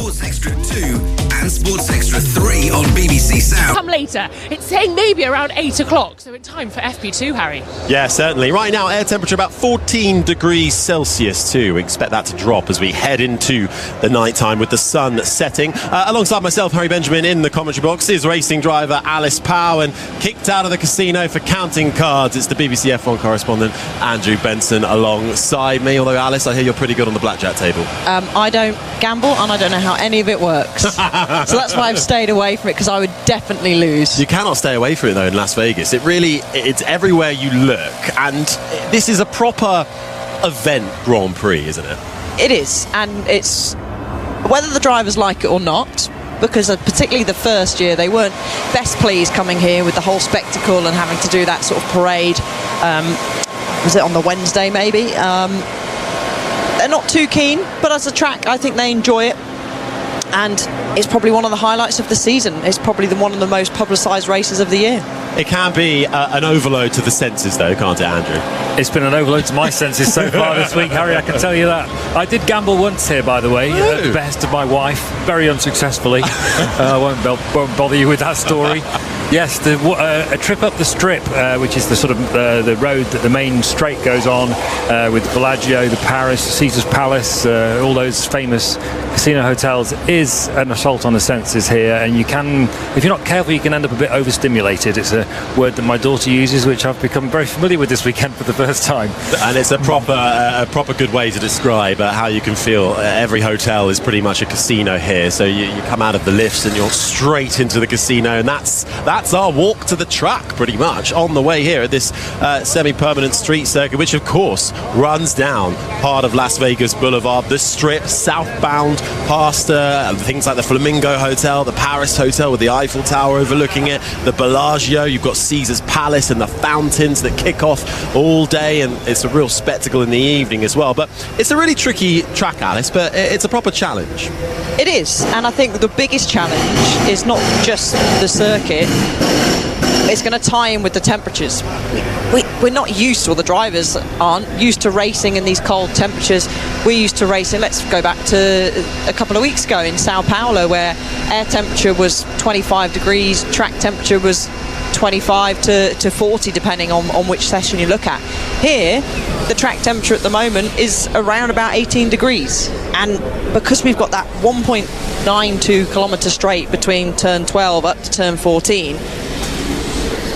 Sports Extra 2 and Sports Extra 3 on BBC Sound. Come later. It's saying maybe around 8 o'clock, so in time for FP2, Harry. Yeah, certainly. Right now, air temperature about 14 degrees Celsius too. We expect that to drop as we head into the night time with the sun setting. Alongside myself, Harry Benjamin, in the commentary box is racing driver Alice Powell, and kicked out of the casino for counting cards, it's the BBC F1 correspondent Andrew Benson alongside me. Although, Alice, I hear you're pretty good on the blackjack table. I don't gamble, and I don't know how any of it works. So that's why I've stayed away from it, because I would definitely lose. You cannot stay away from it, though, in Las Vegas. It's everywhere you look, and this is a proper event Grand Prix, isn't it? It is, and it's whether the drivers like it or not, because particularly the first year, they weren't best pleased coming here with the whole spectacle and having to do that sort of parade. Was it on the Wednesday, maybe? They're not too keen, but as a track, I think they enjoy it. And it's probably one of the highlights of the season. It's probably one of the most publicised races of the year. It can be an overload to the senses, though, can't it, Andrew? It's been an overload to my senses so far this week, Harry, I can tell you that. I did gamble once here, by the way, at the behest of my wife, very unsuccessfully. I won't bother you with that story. Yes, a trip up the Strip, which is the sort of the road that the main straight goes on, with Bellagio, the Paris, Caesar's Palace, all those famous casino hotels, is an assault on the senses here, and you can, if you're not careful, you can end up a bit overstimulated. It's a word that my daughter uses, which I've become very familiar with this weekend for the first time. And it's a proper good way to describe how you can feel. Every hotel is pretty much a casino here, so you come out of the lifts and you're straight into the casino, and that's our walk to the track, pretty much, on the way here at this semi-permanent street circuit, which of course runs down part of Las Vegas Boulevard, the Strip, southbound past things like the Flamingo Hotel, the Paris Hotel with the Eiffel Tower overlooking it, the Bellagio. You've got Caesar's Palace and the fountains that kick off all day, and it's a real spectacle in the evening as well. But it's a really tricky track, Alice, but it's a proper challenge. It is, and I think the biggest challenge is not just the circuit. It's going to tie in with the temperatures. We're not used to, or the drivers aren't used to racing in these cold temperatures. We're used to racing, let's go back to a couple of weeks ago in Sao Paulo, where air temperature was 25 degrees, track temperature was 25 to 40, depending on which session you look at. Here, the track temperature at the moment is around about 18 degrees. And because we've got that 1.92 kilometre straight between turn 12 up to turn 14,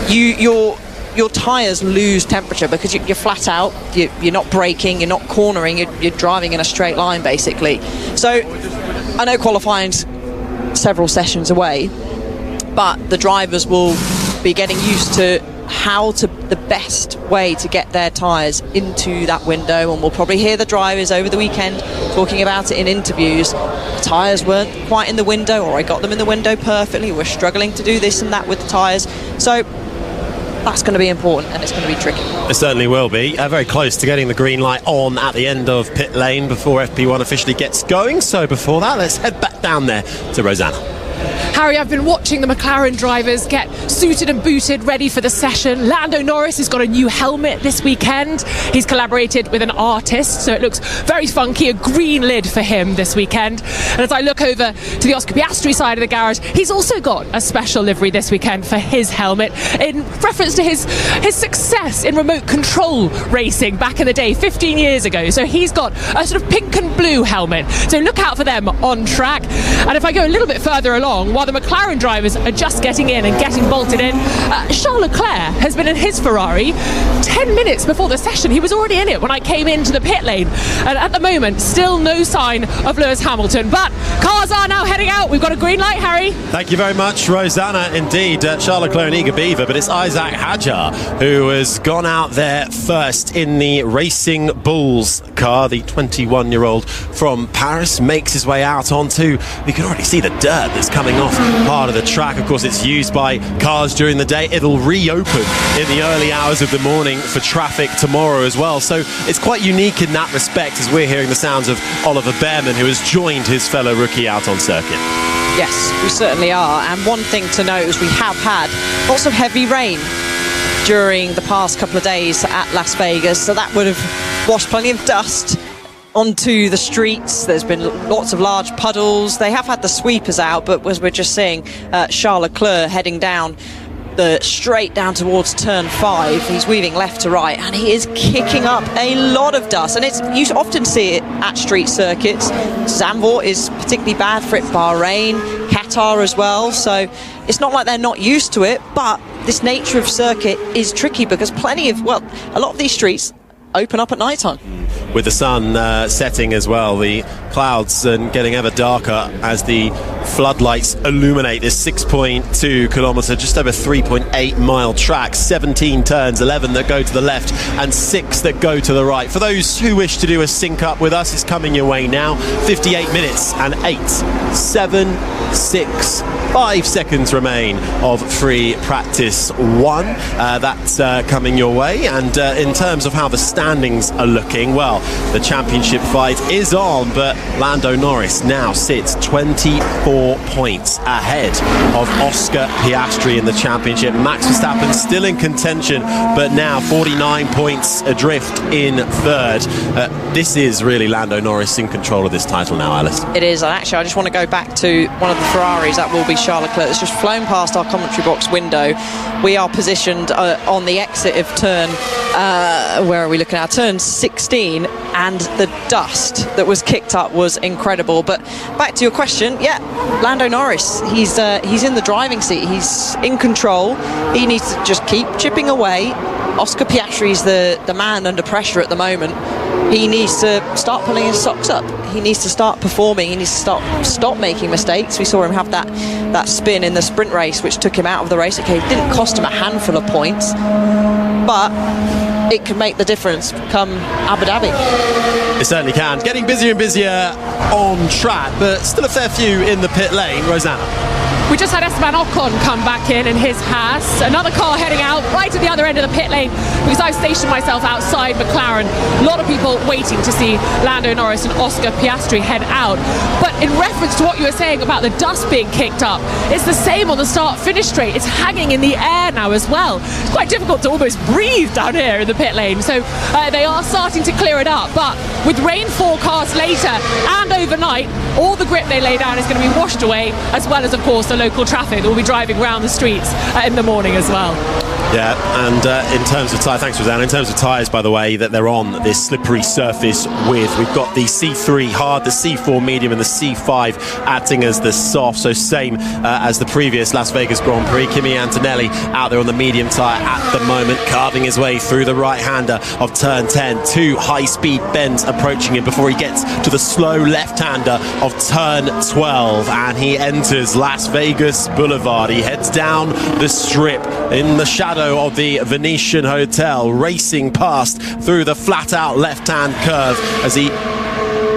your tyres lose temperature because you're flat out, you're not braking, you're not cornering, you're driving in a straight line, basically. So I know qualifying's several sessions away, but the drivers will be getting used to the best way to get their tyres into that window, and we'll probably hear the drivers over the weekend talking about it in interviews. The tyres weren't quite in the window, or I got them in the window perfectly, we're struggling to do this and that with the tyres. So that's going to be important, and it's going to be tricky. It certainly will be. Very close to getting the green light on at the end of pit lane before FP1 officially gets going. So before that, let's head back down there to Rosanna. Harry, I've been watching the McLaren drivers get suited and booted, ready for the session. Lando Norris has got a new helmet this weekend. He's collaborated with an artist, so it looks very funky, a green lid for him this weekend. And as I look over to the Oscar Piastri side of the garage, he's also got a special livery this weekend for his helmet, in reference to his success in remote control racing back in the day, 15 years ago. So he's got a sort of pink and blue helmet. So look out for them on track. And if I go a little bit further along, while the McLaren drivers are just getting in and getting bolted in, Charles Leclerc has been in his Ferrari 10 minutes before the session. He was already in it when I came into the pit lane, and at the moment still no sign of Lewis Hamilton, but cars are now heading out. We've got a green light, Harry. Thank you very much, Rosanna. Indeed, Charles Leclerc and Eager Beaver, but it's Isaac Hadjar who has gone out there first in the Racing Bulls car. The 21-year-old from Paris makes his way out onto, we can already see the dirt that's coming off part of the track. Of course, it's used by cars during the day. It'll reopen in the early hours of the morning for traffic tomorrow as well. So it's quite unique in that respect, as we're hearing the sounds of Oliver Behrman, who has joined his fellow rookie out on circuit. Yes, we certainly are. And one thing to note is we have had lots of heavy rain during the past couple of days at Las Vegas, so that would have washed plenty of dust onto the streets. There's been lots of large puddles. They have had the sweepers out, but as we're just seeing, Charles Leclerc heading down straight down towards turn 5. He's weaving left to right, and he is kicking up a lot of dust. And you often see it at street circuits. Zandvoort is particularly bad for it, Bahrain, Qatar as well. So it's not like they're not used to it, but this nature of circuit is tricky because a lot of these streets open up at night time. With the sun setting as well, the clouds getting ever darker as the floodlights illuminate this 6.2 kilometre, just over 3.8 mile track, 17 turns, 11 that go to the left and 6 that go to the right. For those who wish to do a sync up with us, it's coming your way now. 58 minutes and 8, 7, 6, 5 seconds remain of free practice 1. That's coming your way. And in terms of how the standings are looking, well, the championship fight is on, but Lando Norris now sits 24 points ahead of Oscar Piastri in the championship. Max Verstappen still in contention, but now 49 points adrift in third. This is really Lando Norris in control of this title now, Alice. It is, and actually I just want to go back to one of the Ferraris. That will be Charles Leclerc. It's just flown past our commentary box window. We are positioned on the exit of turn, where are we looking at? Turn 16, and the dust that was kicked up was incredible. But back to your question, Lando Norris, he's in the driving seat. He's in control. He needs to just keep chipping away. Oscar Piastri's the man under pressure at the moment. He needs to start pulling his socks up. He needs to start performing. He needs to stop making mistakes. We saw him have that spin in the sprint race, which took him out of the race. Okay, it didn't cost him a handful of points, but it could make the difference come Abu Dhabi. It certainly can. Getting busier and busier on track, but still a fair few in the pit lane. Rosanna. We just had Esteban Ocon come back in his Haas. Another car heading out right at the other end of the pit lane because I've stationed myself outside McLaren. A lot of people waiting to see Lando Norris and Oscar Piastri head out. But in reference to what you were saying about the dust being kicked up, it's the same on the start-finish straight. It's hanging in the air now as well. It's quite difficult to almost breathe down here in the pit lane. So they are starting to clear it up. But with rain forecast later and overnight, all the grip they lay down is going to be washed away, as well as, of course, the local traffic that will be driving around the streets in the morning as well. Yeah, and in terms of tyre, thanks Rosanna, in terms of tyres, by the way, that they're on this slippery surface with, we've got the C3 hard, the C4 medium and the C5 acting as the soft, so same as the previous Las Vegas Grand Prix. Kimi Antonelli out there on the medium tyre at the moment, carving his way through the right-hander of turn 10. 2 high-speed bends approaching him before he gets to the slow left-hander of turn 12, and he enters Las Vegas Boulevard. He heads down the strip in the shadow of the Venetian Hotel, racing past through the flat-out left-hand curve as he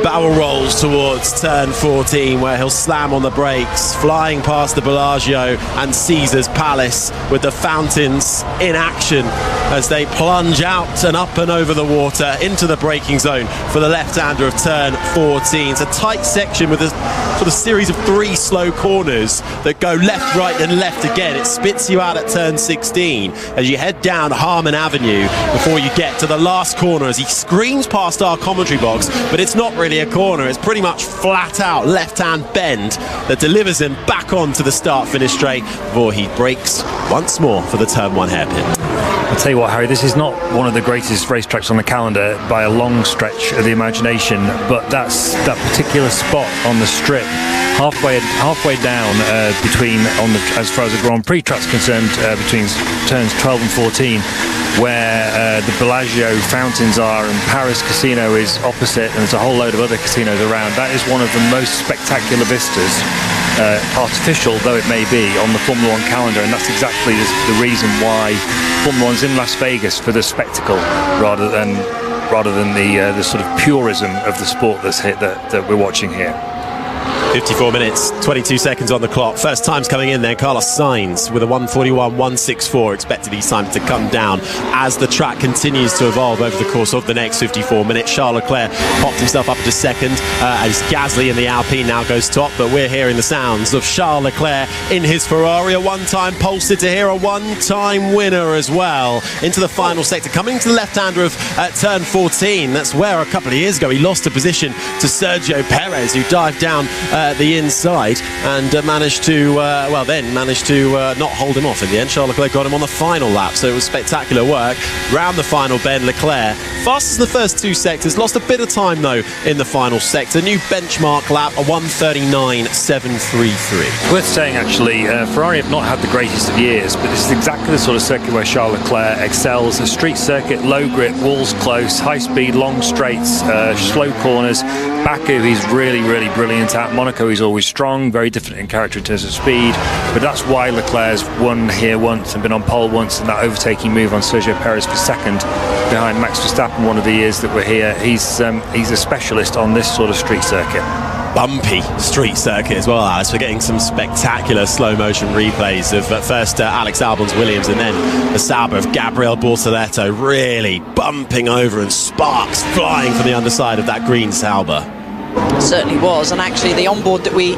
barrel rolls towards turn 14, where he'll slam on the brakes, flying past the Bellagio and Caesar's Palace with the fountains in action as they plunge out and up and over the water into the braking zone for the left-hander of turn 14. It's a tight section with a sort of series of 3 slow corners that go left, right and left again. It spits you out at turn 16 as you head down Harmon Avenue before you get to the last corner as he screams past our commentary box, but it's not really a corner. It's pretty much flat out left-hand bend that delivers him back onto the start-finish straight before he brakes once more for the turn 1 hairpin. I'll tell you what, Harry, this is not one of the greatest racetracks on the calendar by a long stretch of the imagination, but that's that particular spot on the strip, halfway down as far as the Grand Prix track's concerned, between turns 12 and 14, where the Bellagio fountains are and Paris Casino is opposite, and there's a whole load of other casinos around. That is one of the most spectacular vistas, artificial though it may be, on the Formula 1 calendar, and that's exactly the reason why Formula 1's in Las Vegas, for the spectacle rather than the sort of purism of the sport that we're watching here. 54 minutes, 22 seconds on the clock. First times coming in there. Carlos Sainz with a 1:41.164. Expected these times to come down as the track continues to evolve over the course of the next 54 minutes. Charles Leclerc popped himself up to second as Gasly in the Alpine now goes top. But we're hearing the sounds of Charles Leclerc in his Ferrari. A one-time pole sitter here, a one-time winner as well. Into the final sector, coming to the left-hander of turn 14. That's where a couple of years ago he lost a position to Sergio Perez, who dived down the inside and managed to not hold him off in the end. Charles Leclerc got him on the final lap, so it was spectacular work. Round the final bend, Leclerc fastest in the first two sectors, lost a bit of time though in the final sector. New benchmark lap, a 1:39.733. Worth saying actually, Ferrari have not had the greatest of years, but this is exactly the sort of circuit where Charles Leclerc excels. A street circuit, low grip, walls close, high speed, long straights, slow corners. Baku, he's really brilliant at. Monaco, he's always strong, very different in character in terms of speed, but that's why Leclerc's won here once and been on pole once, and that overtaking move on Sergio Perez for second behind Max Verstappen one of the years that we're here. He's a specialist on this sort of street circuit. Bumpy street circuit as well, Alice. We're getting some spectacular slow motion replays of first Alex Albon's Williams and then the Sauber of Gabriel Bortoleto really bumping over and sparks flying from the underside of that green Sauber. Certainly was, and actually the onboard that we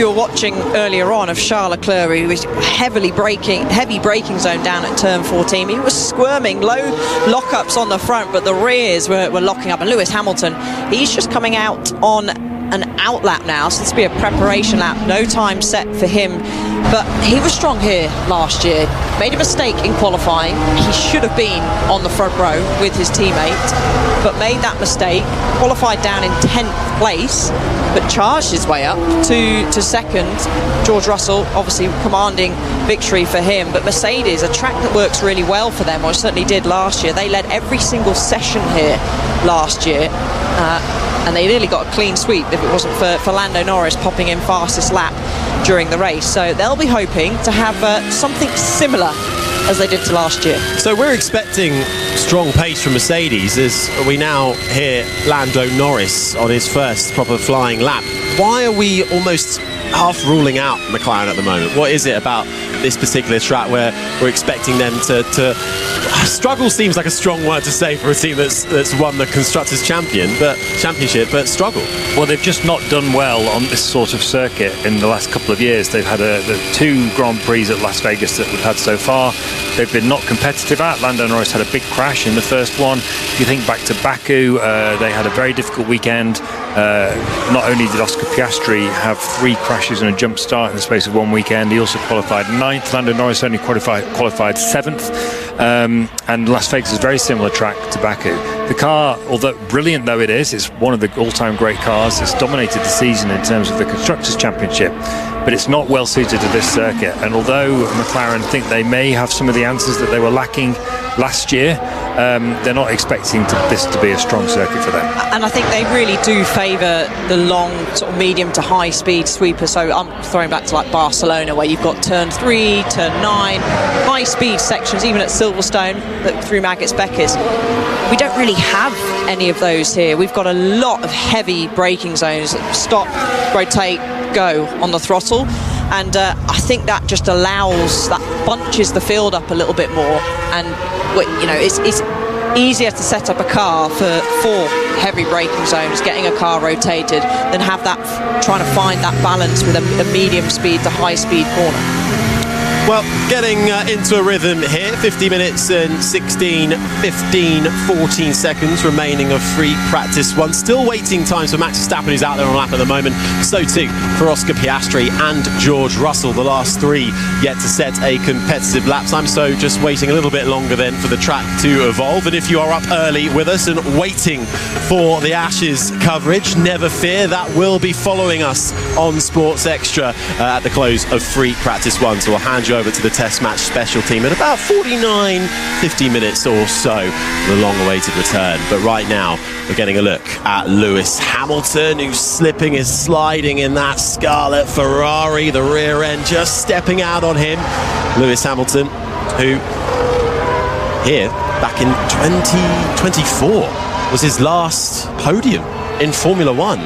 were watching earlier on of Charles Leclerc, who was heavy braking zone down at turn 14. He was squirming, low lockups on the front, but the rears were locking up. And Lewis Hamilton, he's just coming out on an out lap now, so this will be a preparation lap, no time set for him, but he was strong here last year. Made a mistake in qualifying. He should have been on the front row with his teammate, but made that mistake, qualified down in 10th place, but charged his way up to second. George Russell obviously commanding victory for him, but Mercedes, a track that works really well for them, or certainly did last year. They led every single session here last year, and they nearly got a clean sweep if it wasn't for Lando Norris popping in fastest lap during the race. So they'll be hoping to have something similar as they did to last year. So we're expecting strong pace from Mercedes as we now hear Lando Norris on his first proper flying lap. Why are we almost half ruling out McLaren at the moment? What is it about this particular track where we're expecting them to struggle? Seems like a strong word to say for a team that's won the Constructors' Championship, but struggle. Well, they've just not done well on this sort of circuit in the last couple of years. They've had the two Grand Prix at Las Vegas that we've had so far. They've been not competitive at. Lando Norris had a big crash in the first one. If you think back to Baku, they had a very difficult weekend. Not only did Oscar Piastri have 3 crashes and a jump start in the space of one weekend, he also qualified 9th. Lando Norris only qualified 7th. And Las Vegas is a very similar track to Baku. The car, although brilliant though it is, it's one of the all-time great cars. It's dominated the season in terms of the Constructors' Championship, but it's not well suited to this circuit. And although McLaren think they may have some of the answers that they were lacking last year, they're not expecting this to be a strong circuit for them. And I think they really do favour the long, sort of medium to high speed sweeper. So I'm throwing back to like Barcelona, where you've got turn 3, turn 9, high speed sections, even at Silverstone through Maggots Beckers. We don't really have any of those here. We've got a lot of heavy braking zones, stop, rotate, go on the throttle. And I think that just bunches the field up a little bit more. And, it's easier to set up a car for 4 heavy braking zones, getting a car rotated, than have that, trying to find that balance with a medium speed to high speed corner. Well, getting into a rhythm here. 50 minutes and 14 seconds remaining of free practice 1. Still waiting times for Max Verstappen, who's out there on lap at the moment. So too for Oscar Piastri and George Russell. The last 3 yet to set a competitive lap time. So just waiting a little bit longer then for the track to evolve. And if you are up early with us and waiting for the Ashes coverage, never fear, that will be following us on Sports Extra at the close of free practice 1. So we'll hand you over to the test match special team in about 50 minutes or so, the long-awaited return. But right now we're getting a look at Lewis Hamilton, who's slipping, is sliding in that scarlet Ferrari, the rear end just stepping out on him. Lewis Hamilton, who here back in 2024 was his last podium in Formula One.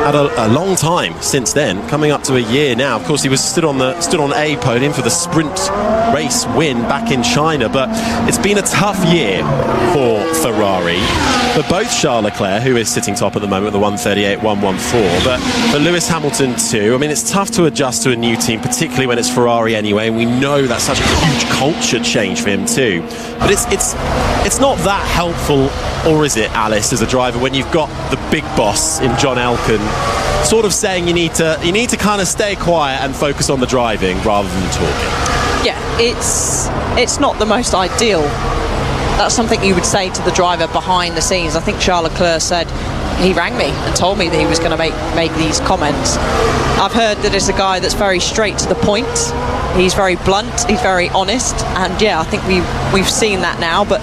had a long time since then, coming up to a year now. Of course, he was stood on a podium for the sprint race win back in China, but it's been a tough year for Ferrari, for both Charles Leclerc, who is sitting top at the moment with the 1:38.114, but for Lewis Hamilton too. I mean, it's tough to adjust to a new team, particularly when it's Ferrari anyway, and we know that's such a huge culture change for him too. But it's not that helpful, or is it, Alice, as a driver, when you've got the big boss in John Elkann sort of saying you need to kind of stay quiet and focus on the driving rather than talking? Yeah, it's not the most ideal. That's something you would say to the driver behind the scenes. I think Charles Leclerc said he rang me and told me that he was going to make these comments. I've heard that it's a guy that's very straight to the point. He's very blunt, he's very honest, and yeah, I think we've seen that now. But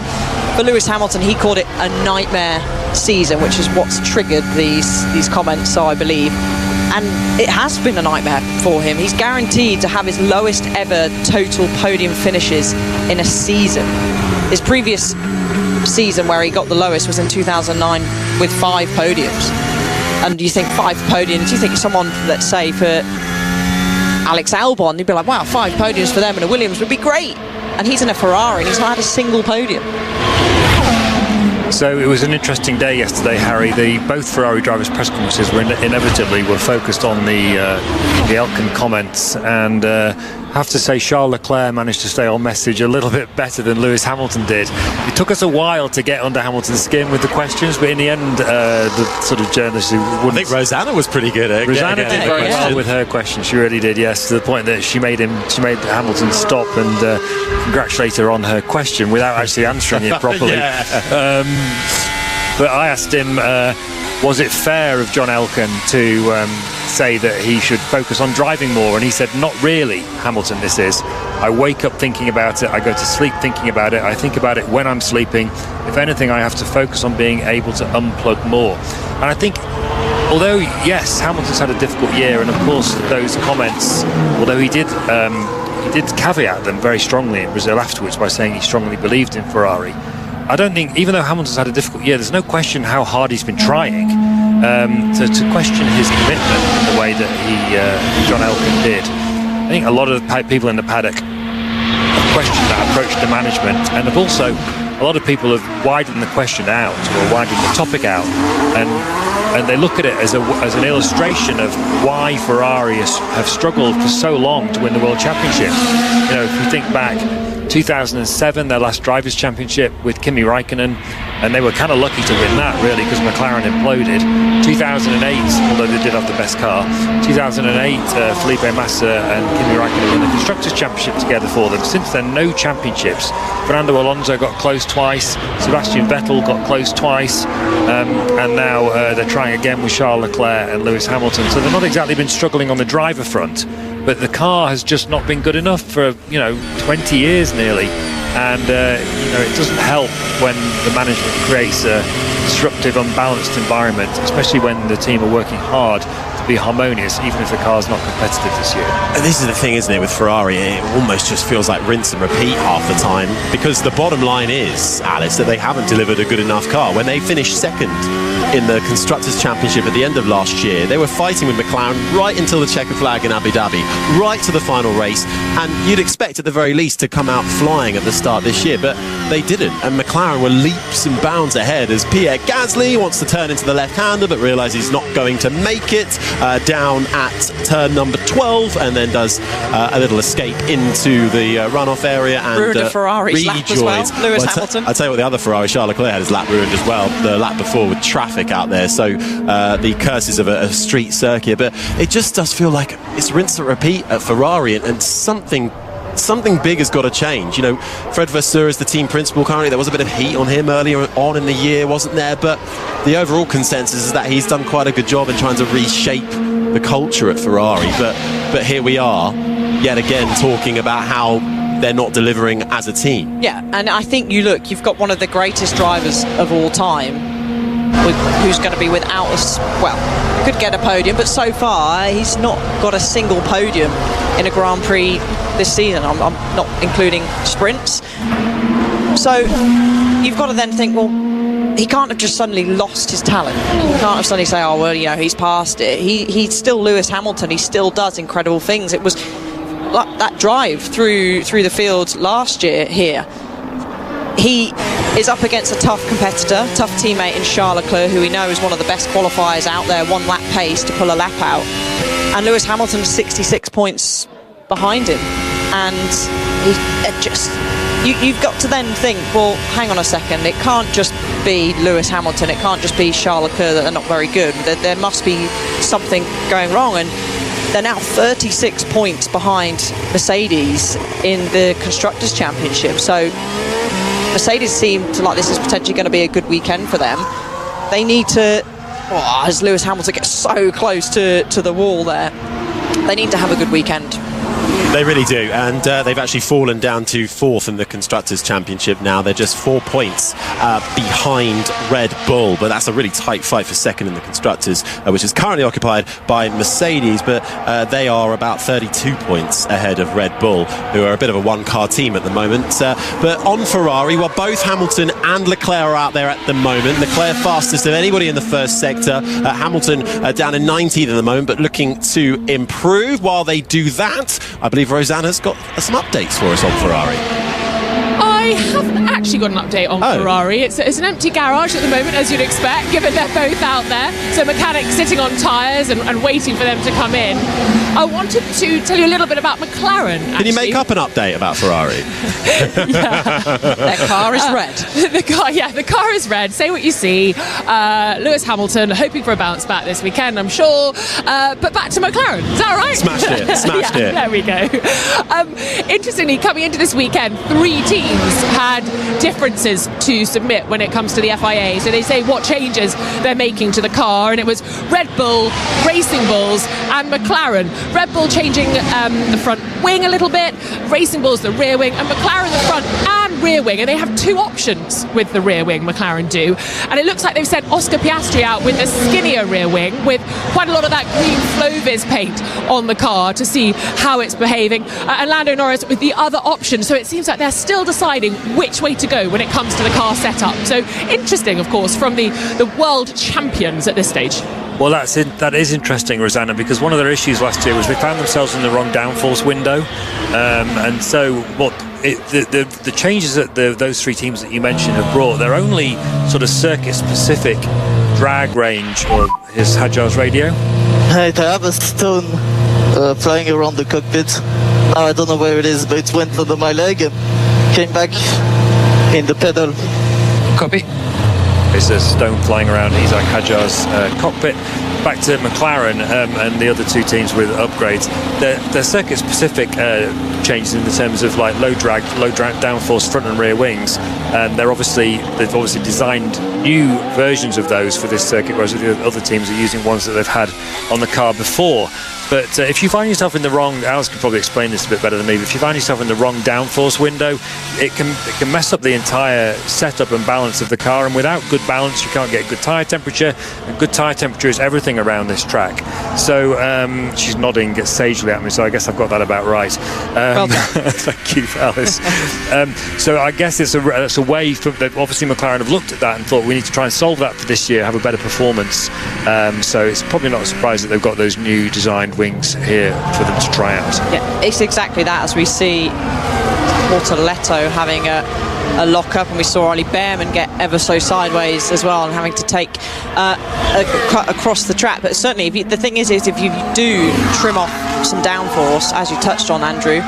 for Lewis Hamilton, he called it a nightmare season, which is what's triggered these comments, so I believe. And it has been a nightmare for him. He's guaranteed to have his lowest ever total podium finishes in a season. His previous season where he got the lowest was in 2009 with 5 podiums. And you think 5 podiums, you think someone, let's say for Alex Albon, you'd be like, wow, 5 podiums for them and a Williams would be great. And he's in a Ferrari and he's not had a single podium. So it was an interesting day yesterday, Harry. Both Ferrari drivers' press conferences inevitably were focused on the Elkann comments, and I have to say Charles Leclerc managed to stay on message a little bit better than Lewis Hamilton did. It took us a while to get under Hamilton's skin with the questions, but in the end, the sort of journalists who wouldn't... I think Rosanna was pretty good at Rosanna did very well with her questions. She really did, yes, to the point that she made Hamilton stop and congratulate her on her question without actually answering it properly. But I asked him, was it fair of John Elkann to say that he should focus on driving more? And he said, not really, Hamilton, this is. I wake up thinking about it, I go to sleep thinking about it, I think about it when I'm sleeping. If anything, I have to focus on being able to unplug more. And I think, although, yes, Hamilton's had a difficult year, and of course those comments, although he did caveat them very strongly in Brazil afterwards by saying he strongly believed in Ferrari. I don't think, even though Hamilton's had a difficult year, there's no question how hard he's been trying. To question his commitment in the way that John Elkann did. I think a lot of the people in the paddock have questioned that approach to management, and have also, a lot of people have widened the question out, or widened the topic out, and they look at it as an illustration of why Ferrari have struggled for so long to win the World Championship. You know, if you think back, 2007, their last Drivers' Championship with Kimi Raikkonen, and they were kind of lucky to win that, really, because McLaren imploded. 2008, although they did have the best car, 2008, Felipe Massa and Kimi Raikkonen won the Constructors' Championship together for them. Since then, no championships. Fernando Alonso got close twice, Sebastian Vettel got close twice, and now they're trying again with Charles Leclerc and Lewis Hamilton. So they've not exactly been struggling on the driver front, but the car has just not been good enough for 20 years nearly, and it doesn't help when the management creates a disruptive, unbalanced environment, especially when the team are working hard to be harmonious, even if the car's not competitive this year. And this is the thing, isn't it, with Ferrari? It almost just feels like rinse and repeat half the time, because the bottom line is, Alice, that they haven't delivered a good enough car. When they finished second in the Constructors' Championship at the end of last year, they were fighting with McLaren right until the checker flag in Abu Dhabi, right to the final race, and you'd expect at the very least to come out flying at the start this year, but they didn't, and McLaren were leaps and bounds ahead as Pierre Gasly wants to turn into the left-hander but realises he's not going to make it down at turn number 12, and then does a little escape into the runoff area and ruined a Ferrari's lap as well. Lewis Hamilton. I'll tell you what, the other Ferrari, Charles Leclerc, had his lap ruined as well, the lap before, with traffic out there. So the curses of a street circuit, but it just does feel like it's rinse and repeat at Ferrari, and something big has got to change. Fred Vasseur is the team principal currently. There was a bit of heat on him earlier on in the year, wasn't there? But the overall consensus is that he's done quite a good job in trying to reshape the culture at Ferrari. But here we are, yet again, talking about how they're not delivering as a team. Yeah, and I think you've got one of the greatest drivers of all time, who's going to be without could get a podium, but so far he's not got a single podium in a Grand Prix this season. I'm not including sprints. So you've got to then think, well, he can't have just suddenly lost his talent. He can't have suddenly say, oh, well, you know, he's past it. He's still Lewis Hamilton. He still does incredible things. It was like that drive through the field last year here. He is up against a tough competitor, tough teammate in Charles Leclerc, who we know is one of the best qualifiers out there, one lap pace to pull a lap out. And Lewis Hamilton's 66 points behind him. And you've got to then think, well, hang on a second, it can't just be Lewis Hamilton, it can't just be Charles Leclerc that are not very good. There must be something going wrong. And they're now 36 points behind Mercedes in the Constructors' Championship. So Mercedes seem to like this is potentially going to be a good weekend for them. They need to, as Lewis Hamilton gets so close to the wall there, they need to have a good weekend. They really do, and they've actually fallen down to 4th in the Constructors' Championship now. They're just 4 points behind Red Bull, but that's a really tight fight for second in the Constructors, which is currently occupied by Mercedes, but they are about 32 points ahead of Red Bull, who are a bit of a one-car team at the moment. But on Ferrari, well, both Hamilton and Leclerc are out there at the moment. Leclerc fastest of anybody in the first sector. Hamilton down in 19th at the moment, but looking to improve. While they do that, I believe Rosanna's got some updates for us on Ferrari. I haven't actually got an update on Ferrari. It's an empty garage at the moment, as you'd expect, given they're both out there. So mechanics sitting on tyres and waiting for them to come in. I wanted to tell you a little bit about McLaren, actually. Can you make up an update about Ferrari? Their car is red. The car is red. Say what you see. Lewis Hamilton hoping for a bounce back this weekend, I'm sure. But back to McLaren. Is that right? Smashed it. There we go. Interestingly, coming into this weekend, 3 teams had differences to submit when it comes to the FIA. So they say what changes they're making to the car, and it was Red Bull, Racing Bulls and McLaren. Red Bull changing the front wing a little bit, Racing Bulls the rear wing, and McLaren the front and rear wing. And they have 2 options with the rear wing, McLaren do. And it looks like they've sent Oscar Piastri out with a skinnier rear wing with quite a lot of that green Flovis paint on the car to see how it's behaving. And Lando Norris with the other option. So it seems like they're still deciding which way to go when it comes to the car setup. So interesting, of course, from the world champions at this stage. Well, that is interesting, Rosanna, because one of their issues last year was they found themselves in the wrong downforce window, and so the changes that those 3 teams that you mentioned have brought, they're only sort of circuit-specific drag range. Or here's Hadjar's radio. I have a stone flying around the cockpit. Now I don't know where it is, but it went under my leg and came back in the pedal. Copy. There's a stone flying around Isaac Hadjar's cockpit. Back to McLaren and the other 2 teams with upgrades. They're circuit-specific changes in the terms of like low drag downforce front and rear wings. And they've obviously designed new versions of those for this circuit, whereas the other teams are using ones that they've had on the car before. But if you find yourself in the wrong, Alice can probably explain this a bit better than me, but if you find yourself in the wrong downforce window, it can mess up the entire setup and balance of the car, and without good balance you can't get good tyre temperature, and good tyre temperature is everything around this track. So she's nodding sagely at me, so I guess I've got that about right. Well done. Thank you, Alice. So I guess it's a way for, obviously McLaren have looked at that and thought we need to try and solve that for this year, have a better performance. So it's probably not a surprise that they've got those new designed wings here for them to try out. Yeah, it's exactly that, as we see Bortoleto having a lock up, and we saw Ollie Behrman get ever so sideways as well and having to take a cut across the track. But certainly the thing is if you do trim off some downforce, as you touched on, Andrew,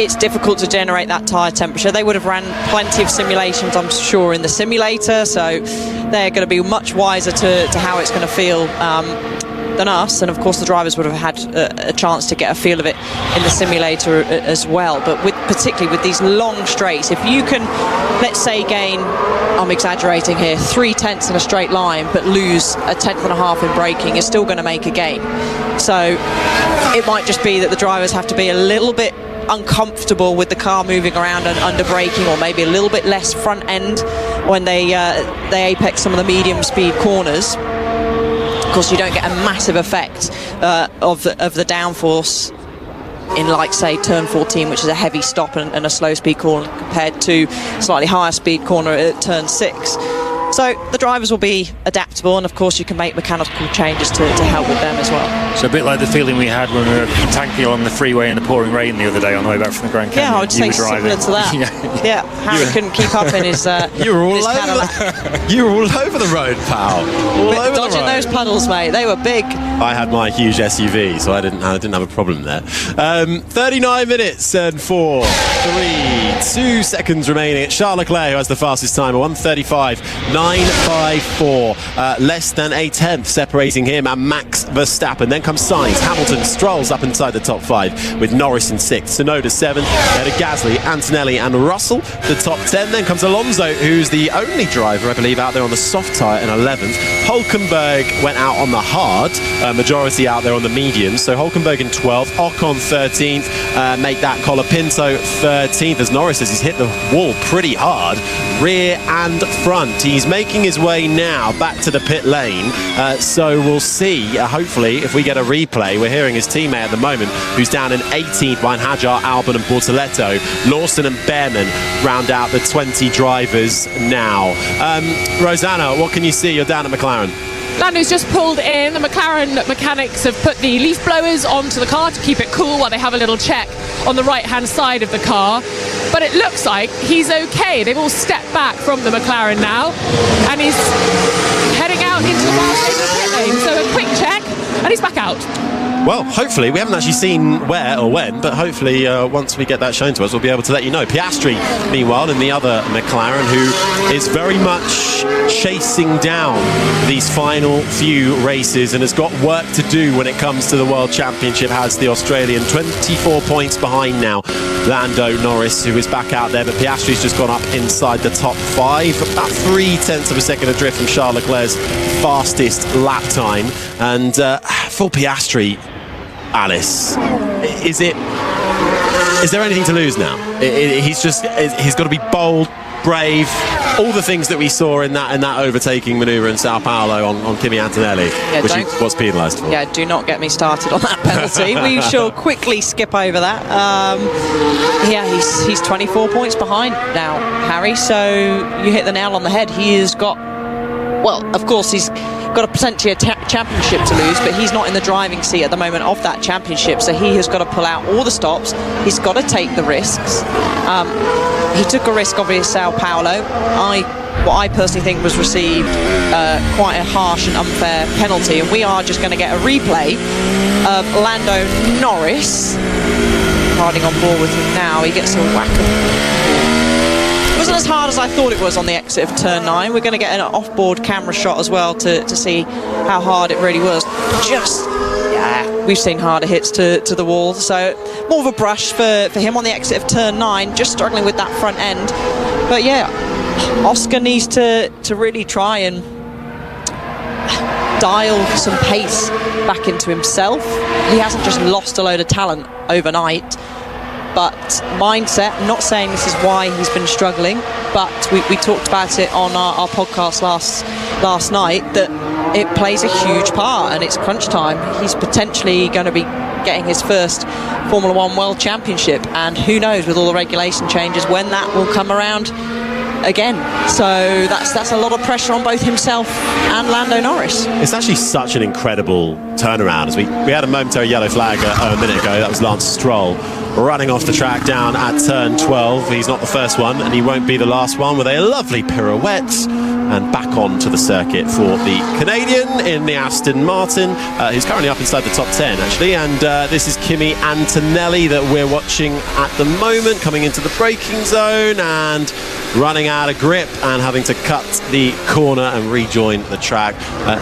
it's difficult to generate that tyre temperature. They would have ran plenty of simulations, I'm sure, in the simulator, so they're going to be much wiser to how it's going to feel than us, and of course the drivers would have had a chance to get a feel of it in the simulator as well. But particularly with these long straights, if you can, let's say, gain, I'm exaggerating here, 3/10 in a straight line but lose a 1/10.5 in braking, you're still going to make a gain. So it might just be that the drivers have to be a little bit uncomfortable with the car moving around and under braking, or maybe a little bit less front end when they apex some of the medium speed corners. Of course, you don't get a massive effect of the downforce in, like, say, turn 14, which is a heavy stop and a slow speed corner, compared to slightly higher speed corner at turn 6. So the drivers will be adaptable, and of course you can make mechanical changes to help with them as well. So a bit like the feeling we had when we were tanking along the freeway in the pouring rain the other day on the way back from the Grand Canyon. Yeah, I would say similar to that. Yeah, Harry couldn't keep up in his You were all his over Cadillac. You were all over the road, pal. All over the Dodging road. those puddles, mate. They were big. I had my huge SUV, so I didn't have a problem there. 39 minutes and 2 seconds remaining. It's Charles Leclerc who has the fastest time, 1:35.954, less than a tenth separating him and Max Verstappen. Then comes Sainz, Hamilton, Strolls up inside the top 5 with Norris in 6th, Tsunoda 7th, then Gasly, Antonelli and Russell the top 10. Then comes Alonso, who's the only driver I believe out there on the soft tyre, in 11th. Hulkenberg went out on the hard, majority out there on the medium, so Hulkenberg in 12th, Ocon 13th, make that Colapinto 13th, as Norris says he's hit the wall pretty hard, rear and front. He's making his way now back to the pit lane, so we'll see, hopefully, if we get a replay. We're hearing his teammate at the moment, who's down in 18th behind Hajar, Albon and Bortoletto. Lawson and Behrman round out the 20 drivers now. Rosanna, what can you see? You're down at McLaren. Lando's just pulled in. The McLaren mechanics have put the leaf blowers onto the car to keep it cool while they have a little check on the right-hand side of the car. But it looks like he's okay. They've all stepped back from the McLaren now, and he's heading out into the fast pit lane. So a quick check, and he's back out. Well, hopefully, we haven't actually seen where or when, but hopefully once we get that shown to us, we'll be able to let you know. Piastri, meanwhile, in the other McLaren, who is very much chasing down these final few races and has got work to do when it comes to the World Championship, has the Australian. 24 points behind now, Lando Norris, who is back out there, but Piastri's just gone up inside the top 5, about 0.3 of a second adrift from Charles Leclerc's fastest lap time. And for Piastri, Alice, is there anything to lose now? He's got to be bold, brave, all the things that we saw in that overtaking manoeuvre in Sao Paulo on Kimi Antonelli, which he was penalised for. Yeah, do not get me started on that penalty. We shall quickly skip over that. He's 24 points behind now, Harry, so you hit the nail on the head. He has got, well, of course, he's got a potentially a championship to lose, but he's not in the driving seat at the moment of that championship, so he has got to pull out all the stops. He's got to take the risks. He took a risk, obviously, Sao Paulo. What I personally think was received quite a harsh and unfair penalty, and we are just going to get a replay of Lando Norris riding on board with him now. He gets a whack of... It wasn't as hard as I thought it was on the exit of turn 9. We're going to get an off-board camera shot as well to see how hard it really was. We've seen harder hits to the wall, so more of a brush for him on the exit of turn 9, just struggling with that front end. But yeah, Oscar needs to really try and dial some pace back into himself. He hasn't just lost a load of talent overnight, but mindset. I'm not saying this is why he's been struggling, but we talked about it on our podcast last night, that it plays a huge part, and it's crunch time. He's potentially going to be getting his first Formula One World Championship, and who knows, with all the regulation changes, when that will come around again. So that's a lot of pressure on both himself and Lando Norris. It's actually such an incredible turnaround. As we had a momentary yellow flag a minute ago. That was Lance Stroll running off the track down at turn 12. He's not the first one, and he won't be the last one, with a lovely pirouette and back onto the circuit for the Canadian in the Aston Martin, who's currently up inside the top 10 actually. And this is Kimi Antonelli that we're watching at the moment, coming into the braking zone and running out of grip and having to cut the corner and rejoin the track.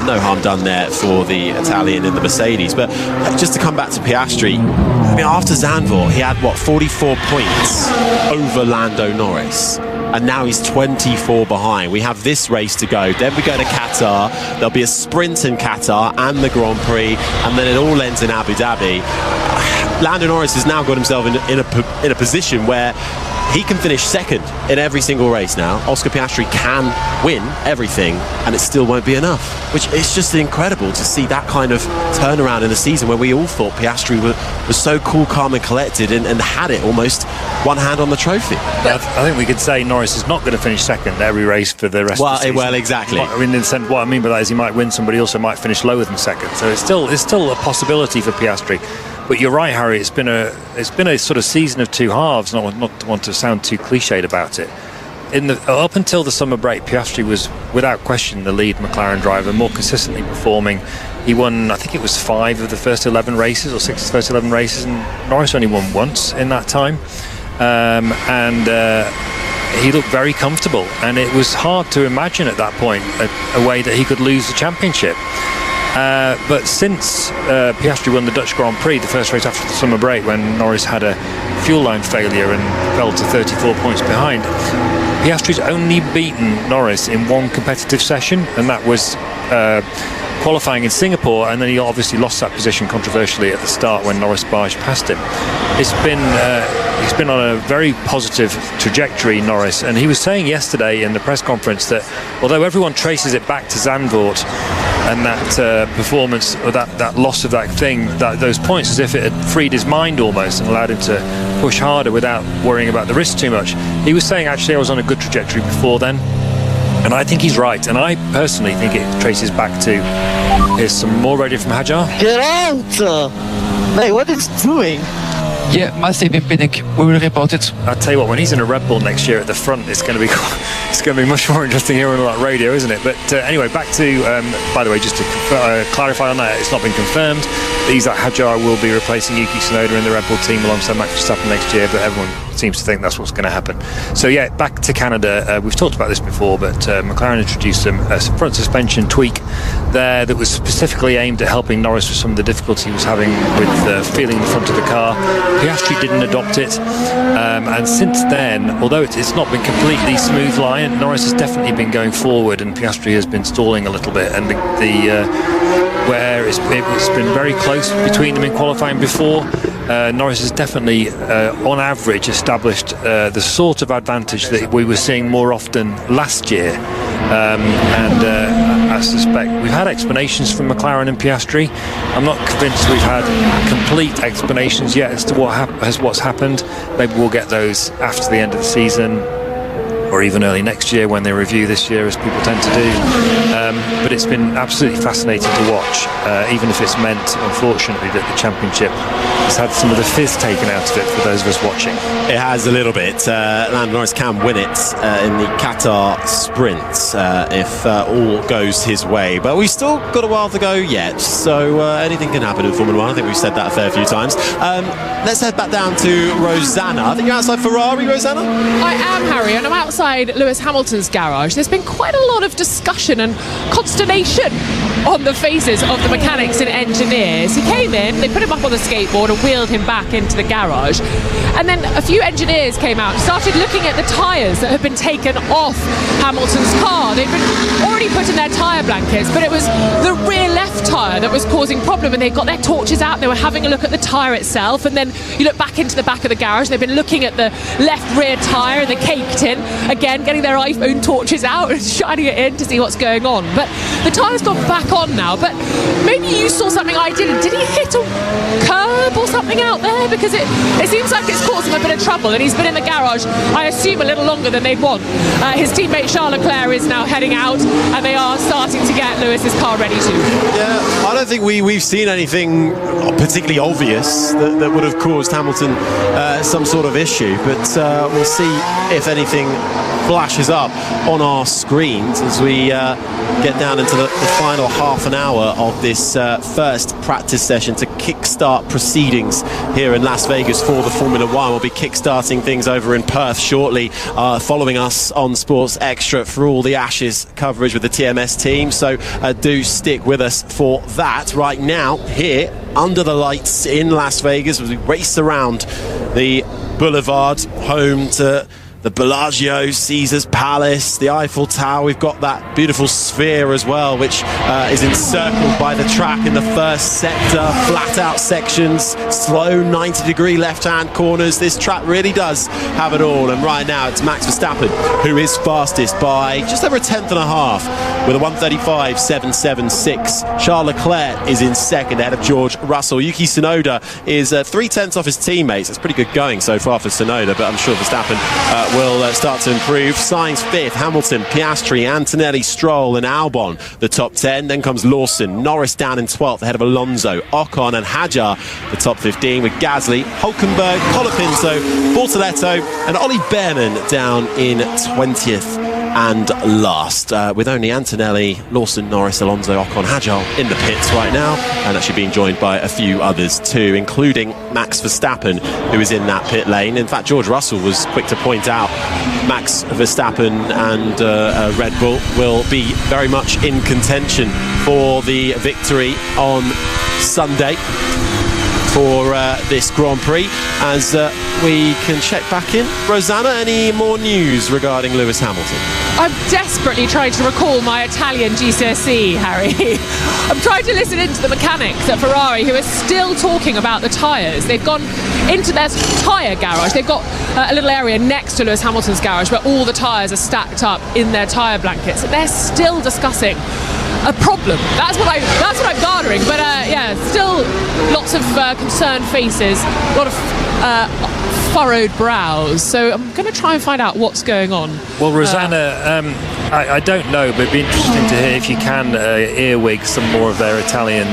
No harm done there for the Italian in the Mercedes. But just to come back to Piastri, I mean, after Zandvoort, he had 44 points over Lando Norris, and now he's 24 behind. We have this race to go, then we go to Qatar. There'll be a sprint in Qatar and the Grand Prix, and then it all ends in Abu Dhabi. Lando Norris has now got himself in a position where he can finish second in every single race now. Oscar Piastri can win everything, and it still won't be enough. Which is just incredible to see that kind of turnaround in the season where we all thought Piastri was so cool, calm and collected and had it almost one hand on the trophy. I think we could say Norris is not going to finish second every race for the rest of the season. Well, exactly. I mean, in the sense, what I mean by that is he might win some, but he also might finish lower than second. So it's still a possibility for Piastri. But you're right, Harry. It's been a sort of season of two halves. Not to want to sound too cliched about it. Up until the summer break, Piastri was without question the lead McLaren driver, more consistently performing. He won, I think it was 5 of the first 11 races, or 6 of the first 11 races, and Norris only won once in that time. He looked very comfortable, and it was hard to imagine at that point a way that he could lose the championship. But since Piastri won the Dutch Grand Prix, the first race after the summer break, when Norris had a fuel line failure and fell to 34 points behind, Piastri's only beaten Norris in one competitive session, and that was qualifying in Singapore, and then he obviously lost that position controversially at the start when Norris barged past him. He's been on a very positive trajectory, Norris, and he was saying yesterday in the press conference that although everyone traces it back to Zandvoort and that performance, or that loss of that thing, those points, as if it had freed his mind almost and allowed him to push harder without worrying about the risk too much. He was saying, actually, I was on a good trajectory before then. And I think he's right, and I personally think it traces back to... Here's some more radio from Hajar. Get out! Mate, what is he doing? Yeah, Mazepin Pinnock, we will report it. I'll tell you what, when he's in a Red Bull next year at the front, it's going to be much more interesting hearing all that radio, isn't it? But anyway, back to, by the way, just to clarify on that, it's not been confirmed. Isaac Hadjar will be replacing Yuki Tsunoda in the Red Bull team alongside Max Verstappen next year, but everyone seems to think that's what's going to happen. So yeah, back to Canada. We've talked about this before, but McLaren introduced a front suspension tweak there that was specifically aimed at helping Norris with some of the difficulty he was having with feeling the front of the car. Piastri didn't adopt it, and since then, although it's not been completely smooth line, Norris has definitely been going forward and Piastri has been stalling a little bit, and where it's been very close between them in qualifying before, Norris has definitely on average established the sort of advantage that we were seeing more often last year, and I suspect we've had explanations from McLaren and Piastri. I'm not convinced we've had complete explanations yet as to what's happened. Maybe we'll get those after the end of the season, or even early next year when they review this year, as people tend to do. But it's been absolutely fascinating to watch, even if it's meant, unfortunately, that the championship has had some of the fizz taken out of it for those of us watching. It has a little bit. Lando Norris can win it in the Qatar sprint if all goes his way. But we've still got a while to go yet, so anything can happen in Formula 1. I think we've said that a fair few times. Let's head back down to Rosanna. I think you're outside Ferrari, Rosanna? I am, Harry, and I'm outside Lewis Hamilton's garage. There's been quite a lot of discussion and consternation on the faces of the mechanics and engineers. He came in, they put him up on the skateboard and wheeled him back into the garage. And then a few engineers came out and started looking at the tyres that had been taken off Hamilton's car. They'd been already put in their tyre blankets, but it was the rear left tyre that was causing problem, and they got their torches out and they were having a look at the tyre itself. And then you look back into the back of the garage, they've been looking at the left rear tyre and they caked in, again getting their iPhone torches out and shining it in to see what's going on. But the tyre's gone back on now, but maybe you saw something I didn't. Did he hit a curb or something out there? Because it seems like it's caused him a bit of trouble, and he's been in the garage, I assume, a little longer than they'd want. His teammate Charles Leclerc is now heading out, and they are starting to get Lewis's car ready too. Yeah, I don't think we've seen anything particularly obvious that would have caused Hamilton some sort of issue, but we'll see if anything flashes up on our screens as we get down into the final half an hour of this first practice session to kickstart proceedings here in Las Vegas for the Formula One. We'll be kickstarting things over in Perth shortly, following us on Sports Extra for all the Ashes coverage with the TMS team, so do stick with us for that. Right now, here under the lights in Las Vegas, as we race around the boulevard home to the Bellagio, Caesar's Palace, the Eiffel Tower. We've got that beautiful sphere as well, which is encircled by the track in the first sector. Flat out sections, slow 90-degree left-hand corners. This track really does have it all. And right now it's Max Verstappen who is fastest by just over a tenth and a half with a 1:35.776. Charles Leclerc is in second ahead of George Russell. Yuki Tsunoda is 3/10 off his teammates. It's pretty good going so far for Tsunoda, but I'm sure Verstappen will start to improve. Sainz fifth, Hamilton, Piastri, Antonelli, Stroll and Albon the top 10. Then comes Lawson, Norris down in 12th ahead of Alonso, Ocon and Hadjar the top 15, with Gasly, Hulkenberg, Colapinto, Bortoletto and Ollie Behrman down in 20th and last, with only Antonelli, Lawson, Norris, Alonso, Ocon, Hadjar in the pits right now, and actually being joined by a few others too, including Max Verstappen, who is in that pit lane. In fact, George Russell was quick to point out Max Verstappen and Red Bull will be very much in contention for the victory on Sunday for this Grand Prix, as we can check back in. Rosanna, any more news regarding Lewis Hamilton? I'm desperately trying to recall my Italian GCSE, Harry. I'm trying to listen into the mechanics at Ferrari, who are still talking about the tyres. They've gone into their tyre garage. They've got a little area next to Lewis Hamilton's garage where all the tyres are stacked up in their tyre blankets. They're still discussing a problem. That's what I'm gathering. But yeah, still lots of concerned faces, a lot of furrowed brows. So I'm going to try and find out what's going on. Well, Rosanna, I don't know, but it'd be interesting to hear if you can earwig some more of their Italian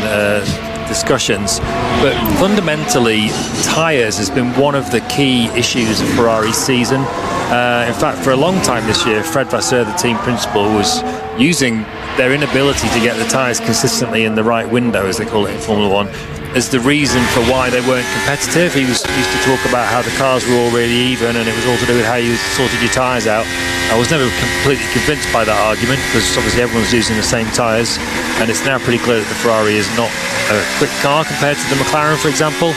discussions. But fundamentally, tyres has been one of the key issues of Ferrari's season. In fact, for a long time this year, Fred Vasseur, the team principal, was using their inability to get the tyres consistently in the right window, as they call it in Formula One, as the reason for why they weren't competitive. He used to talk about how the cars were all really even, and it was all to do with how you sorted your tyres out. I was never completely convinced by that argument, because obviously everyone's using the same tyres, and it's now pretty clear that the Ferrari is not a quick car compared to the McLaren, for example.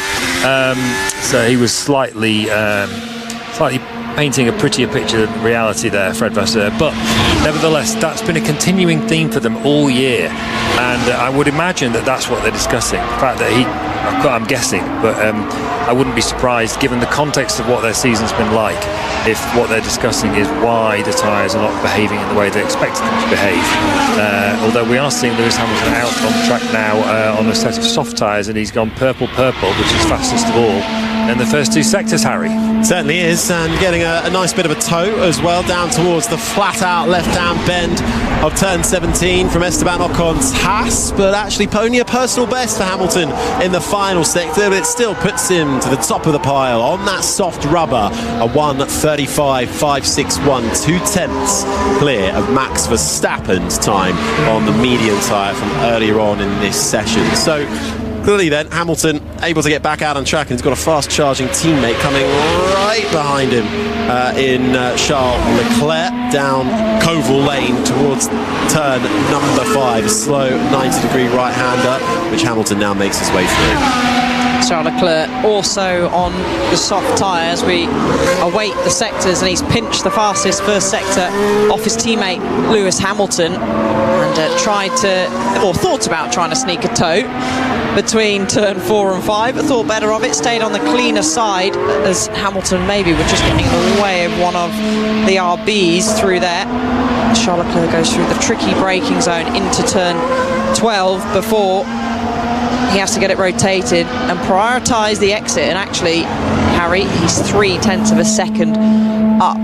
So he was slightly painting a prettier picture than reality there, Fred Vasseur. But nevertheless, that's been a continuing theme for them all year, and I would imagine that that's what they're discussing. The fact that I'm guessing, but I wouldn't be surprised, given the context of what their season's been like, if what they're discussing is why the tyres are not behaving in the way they expected them to behave. Although we are seeing Lewis Hamilton out on track now on a set of soft tyres, and he's gone purple, which is fastest of all in the first two sectors, Harry. Certainly is, and getting a nice bit of a toe as well down towards the flat out left-hand bend of turn 17 from Esteban Ocon's Haas, but actually only a personal best for Hamilton in the final sector, but it still puts him to the top of the pile on that soft rubber, a 1:35.561, 2/10 clear of Max Verstappen's time on the medium tyre from earlier on in this session. So clearly then, Hamilton able to get back out on track, and he's got a fast-charging teammate coming right behind him in Charles Leclerc down Koval Lane towards turn number 5, a slow 90-degree right-hander, which Hamilton now makes his way through. Charles Leclerc also on the soft tyres. We await the sectors, and he's pinched the fastest first sector off his teammate Lewis Hamilton, and thought about trying to sneak a toe between turn 4 and 5, but thought better of it, stayed on the cleaner side, as Hamilton maybe was just getting in the way of one of the RBs through there. Charles Leclerc goes through the tricky braking zone into turn 12 before he has to get it rotated and prioritise the exit. And actually, Harry, he's 0.3 of a second up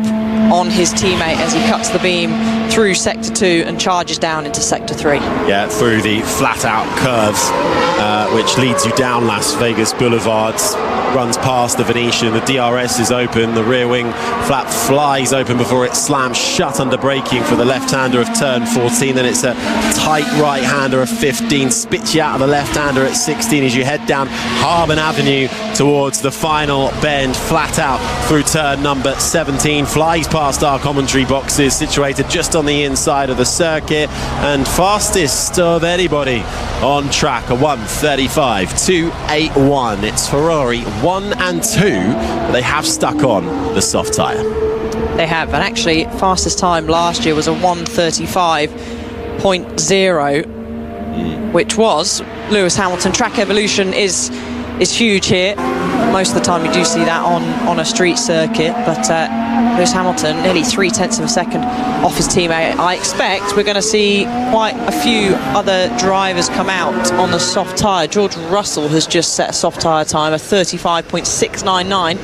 on his teammate as he cuts the beam through sector 2 and charges down into sector 3. Yeah, through the flat out curves, which leads you down Las Vegas Boulevard, runs past the Venetian. The DRS is open, the rear wing flap flies open before it slams shut under braking for the left-hander of turn 14. Then it's a tight right-hander of 15, spits you out of the left-hander at 16 as you head down Harbin Avenue towards the final bend, flat out through turn number 17, flies past our commentary boxes situated just on the inside of the circuit, and fastest of anybody on track, a 1:35.281. It's Ferrari 1 and 2, but they have stuck on the soft tyre. They have, and actually fastest time last year was a 1:35.0, which was Lewis Hamilton. Track evolution is huge here. Most of the time you do see that on a street circuit, but Lewis Hamilton nearly 0.3 of a second off his teammate. I expect we're going to see quite a few other drivers come out on the soft tyre. George Russell has just set a soft tyre time of 35.699.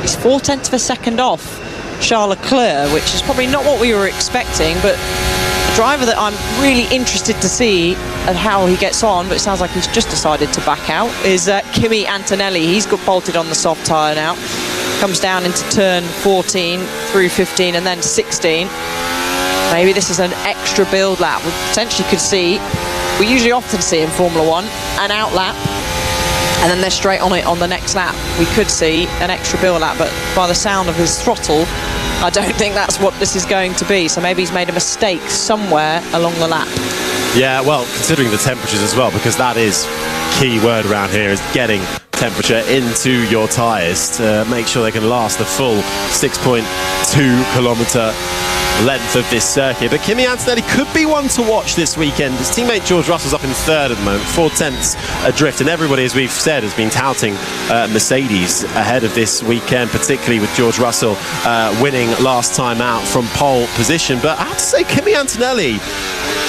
He's 0.4 of a second off Charles Leclerc, which is probably not what we were expecting, but a driver that I'm really interested to see at how he gets on, but it sounds like he's just decided to back out, is Kimi Antonelli. He's got bolted on the soft tyre now. Comes down into turn 14 through 15 and then 16. Maybe this is an extra build lap. We potentially could see, we usually often see in Formula 1, an out lap, and then they're straight on it on the next lap. We could see an extra build lap, but by the sound of his throttle, I don't think that's what this is going to be. So maybe he's made a mistake somewhere along the lap. Yeah, well, considering the temperatures as well, because that is key word around here, is getting temperature into your tyres to make sure they can last the full 6.2 kilometre length of this circuit. But Kimi Antonelli could be one to watch this weekend. His teammate George Russell's up in third at the moment, 0.4 adrift, and everybody, as we've said, has been touting Mercedes ahead of this weekend, particularly with George Russell winning last time out from pole position. But I have to say, Kimi Antonelli,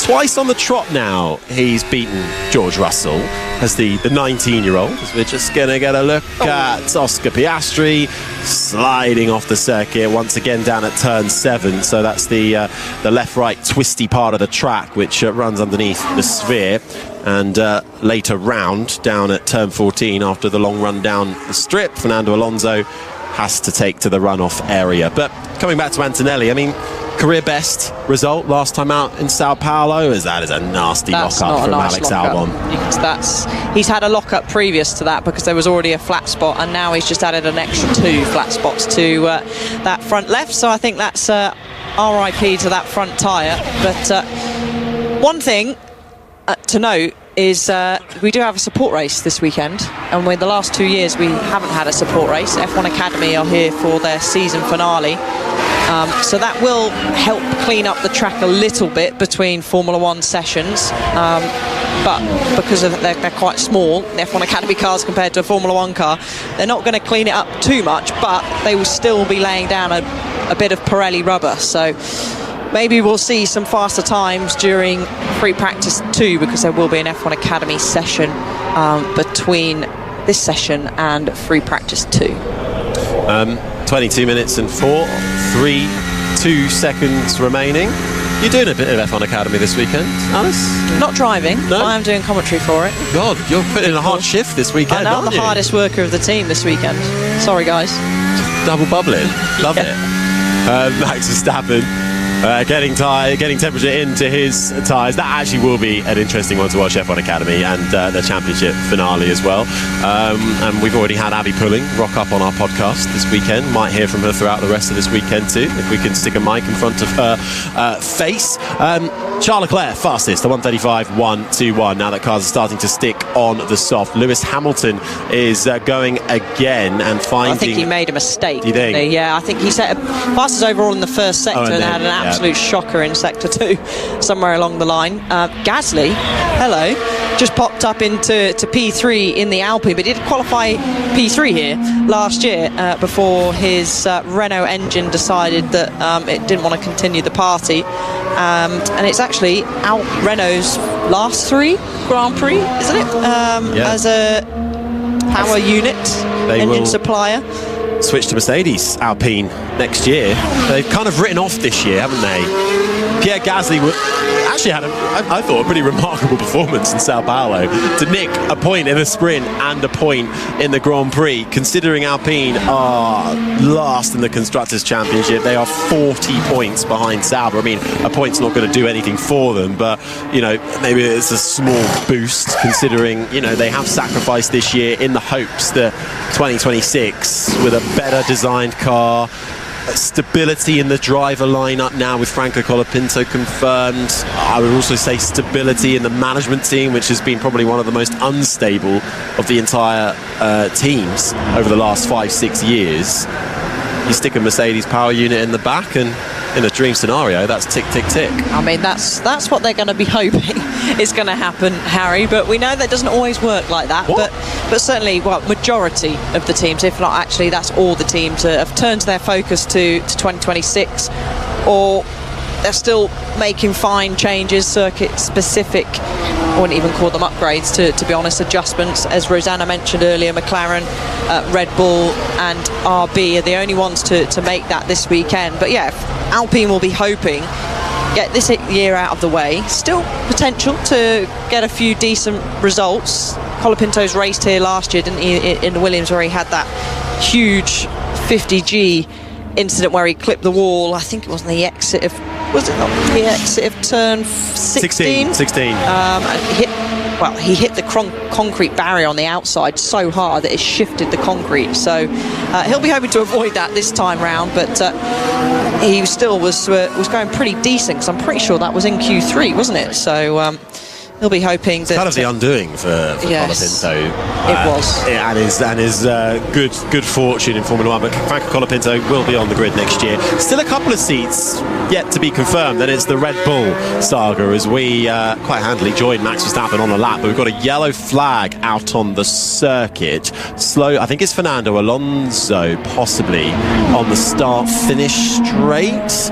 twice on the trot now, he's beaten George Russell as the 19-year-old. We're just going to get a look at Oscar Piastri sliding off the circuit once again down at turn 7. So that's the left-right twisty part of the track, which runs underneath the sphere. And later round down at turn 14 after the long run down the strip, Fernando Alonso has to take to the runoff area. But coming back to Antonelli, I mean, career best result last time out in Sao Paulo, as that is a nasty lock-up from Alex Albon. He's had a lock-up previous to that because there was already a flat spot, and now he's just added an extra 2 flat spots to that front left. So I think that's RIP to that front tyre. But one thing to note is we do have a support race this weekend, and with the last 2 years we haven't had a support race. F1 Academy are here for their season finale, so that will help clean up the track a little bit between Formula 1 sessions, but because they're quite small, the F1 Academy cars compared to a Formula 1 car, they're not going to clean it up too much, but they will still be laying down a bit of Pirelli rubber. So maybe we'll see some faster times during free practice 2, because there will be an F1 Academy session between this session and free practice 2. 22 minutes and 2 seconds remaining. You're doing a bit of F1 Academy this weekend, Alice? Not driving. No? I am doing commentary for it. God, you're putting in a hard shift this weekend, I'm the hardest worker of the team this weekend. Sorry, guys. Double bubbling. Love it. Max Verstappen getting temperature into his tyres. That actually will be an interesting one to watch, F1 Academy, and the championship finale as well. And we've already had Abby Pulling rock up on our podcast this weekend. Might hear from her throughout the rest of this weekend too, if we can stick a mic in front of her face. Charles Leclerc fastest, the 1:35.121. Now that cars are starting to stick on the soft. Lewis Hamilton is going again and finding... I think he made a mistake. Do you think? Yeah, I think he set fastest overall in the first sector, and had an absolute shocker in sector 2 somewhere along the line. Gasly, hello, just popped up into P3 in the Alpine, but he did qualify P3 here last year before his Renault engine decided that it didn't want to continue the party. And it's actually Renault's last 3 Grand Prix, isn't it? As a power unit, engine supplier. Switch to Mercedes Alpine next year. They've kind of written off this year, haven't they? Pierre Gasly actually had, I thought, a pretty remarkable performance in Sao Paulo to nick a point in the sprint and a point in the Grand Prix. Considering Alpine are last in the Constructors' Championship, they are 40 points behind Sauber. I mean, a point's not going to do anything for them, but, you know, maybe it's a small boost considering, you know, they have sacrificed this year in the hopes that 2026, with a better designed car, stability in the driver lineup now with Franco Colapinto confirmed. I would also say stability in the management team, which has been probably one of the most unstable of the entire teams over the last 5-6 years. you stick a Mercedes power unit in the back, and in a dream scenario, that's tick, tick, tick. I mean, that's what they're going to be hoping is going to happen, Harry. But we know that doesn't always work like that. What? But certainly, well, majority of the teams, if not actually, that's all the teams have turned their focus to 2026, or they're still making fine changes, circuit specific. I wouldn't even call them upgrades, to be honest, adjustments. As Rosanna mentioned earlier, McLaren, Red Bull and RB are the only ones to make that this weekend. But yeah, Alpine will be hoping, get this year out of the way. Still potential to get a few decent results. Colapinto's raced here last year, didn't he, in the Williams, where he had that huge 50G incident where he clipped the wall. I think it was on the exit of, was it not the exit of turn 16? 16. And he hit the concrete barrier on the outside so hard that it shifted the concrete. So he'll be hoping to avoid that this time round, but he still was going pretty decent, because I'm pretty sure that was in Q3, wasn't it? So he'll be hoping that... Kind of the undoing for yes, Colapinto. It was. And his good fortune in Formula 1, but Franco Colapinto will be on the grid next year. Still a couple of seats yet to be confirmed, and it's the Red Bull saga, as we quite handily join Max Verstappen on a lap, but we've got a yellow flag out on the circuit. Slow, I think it's Fernando Alonso possibly on the start-finish straight,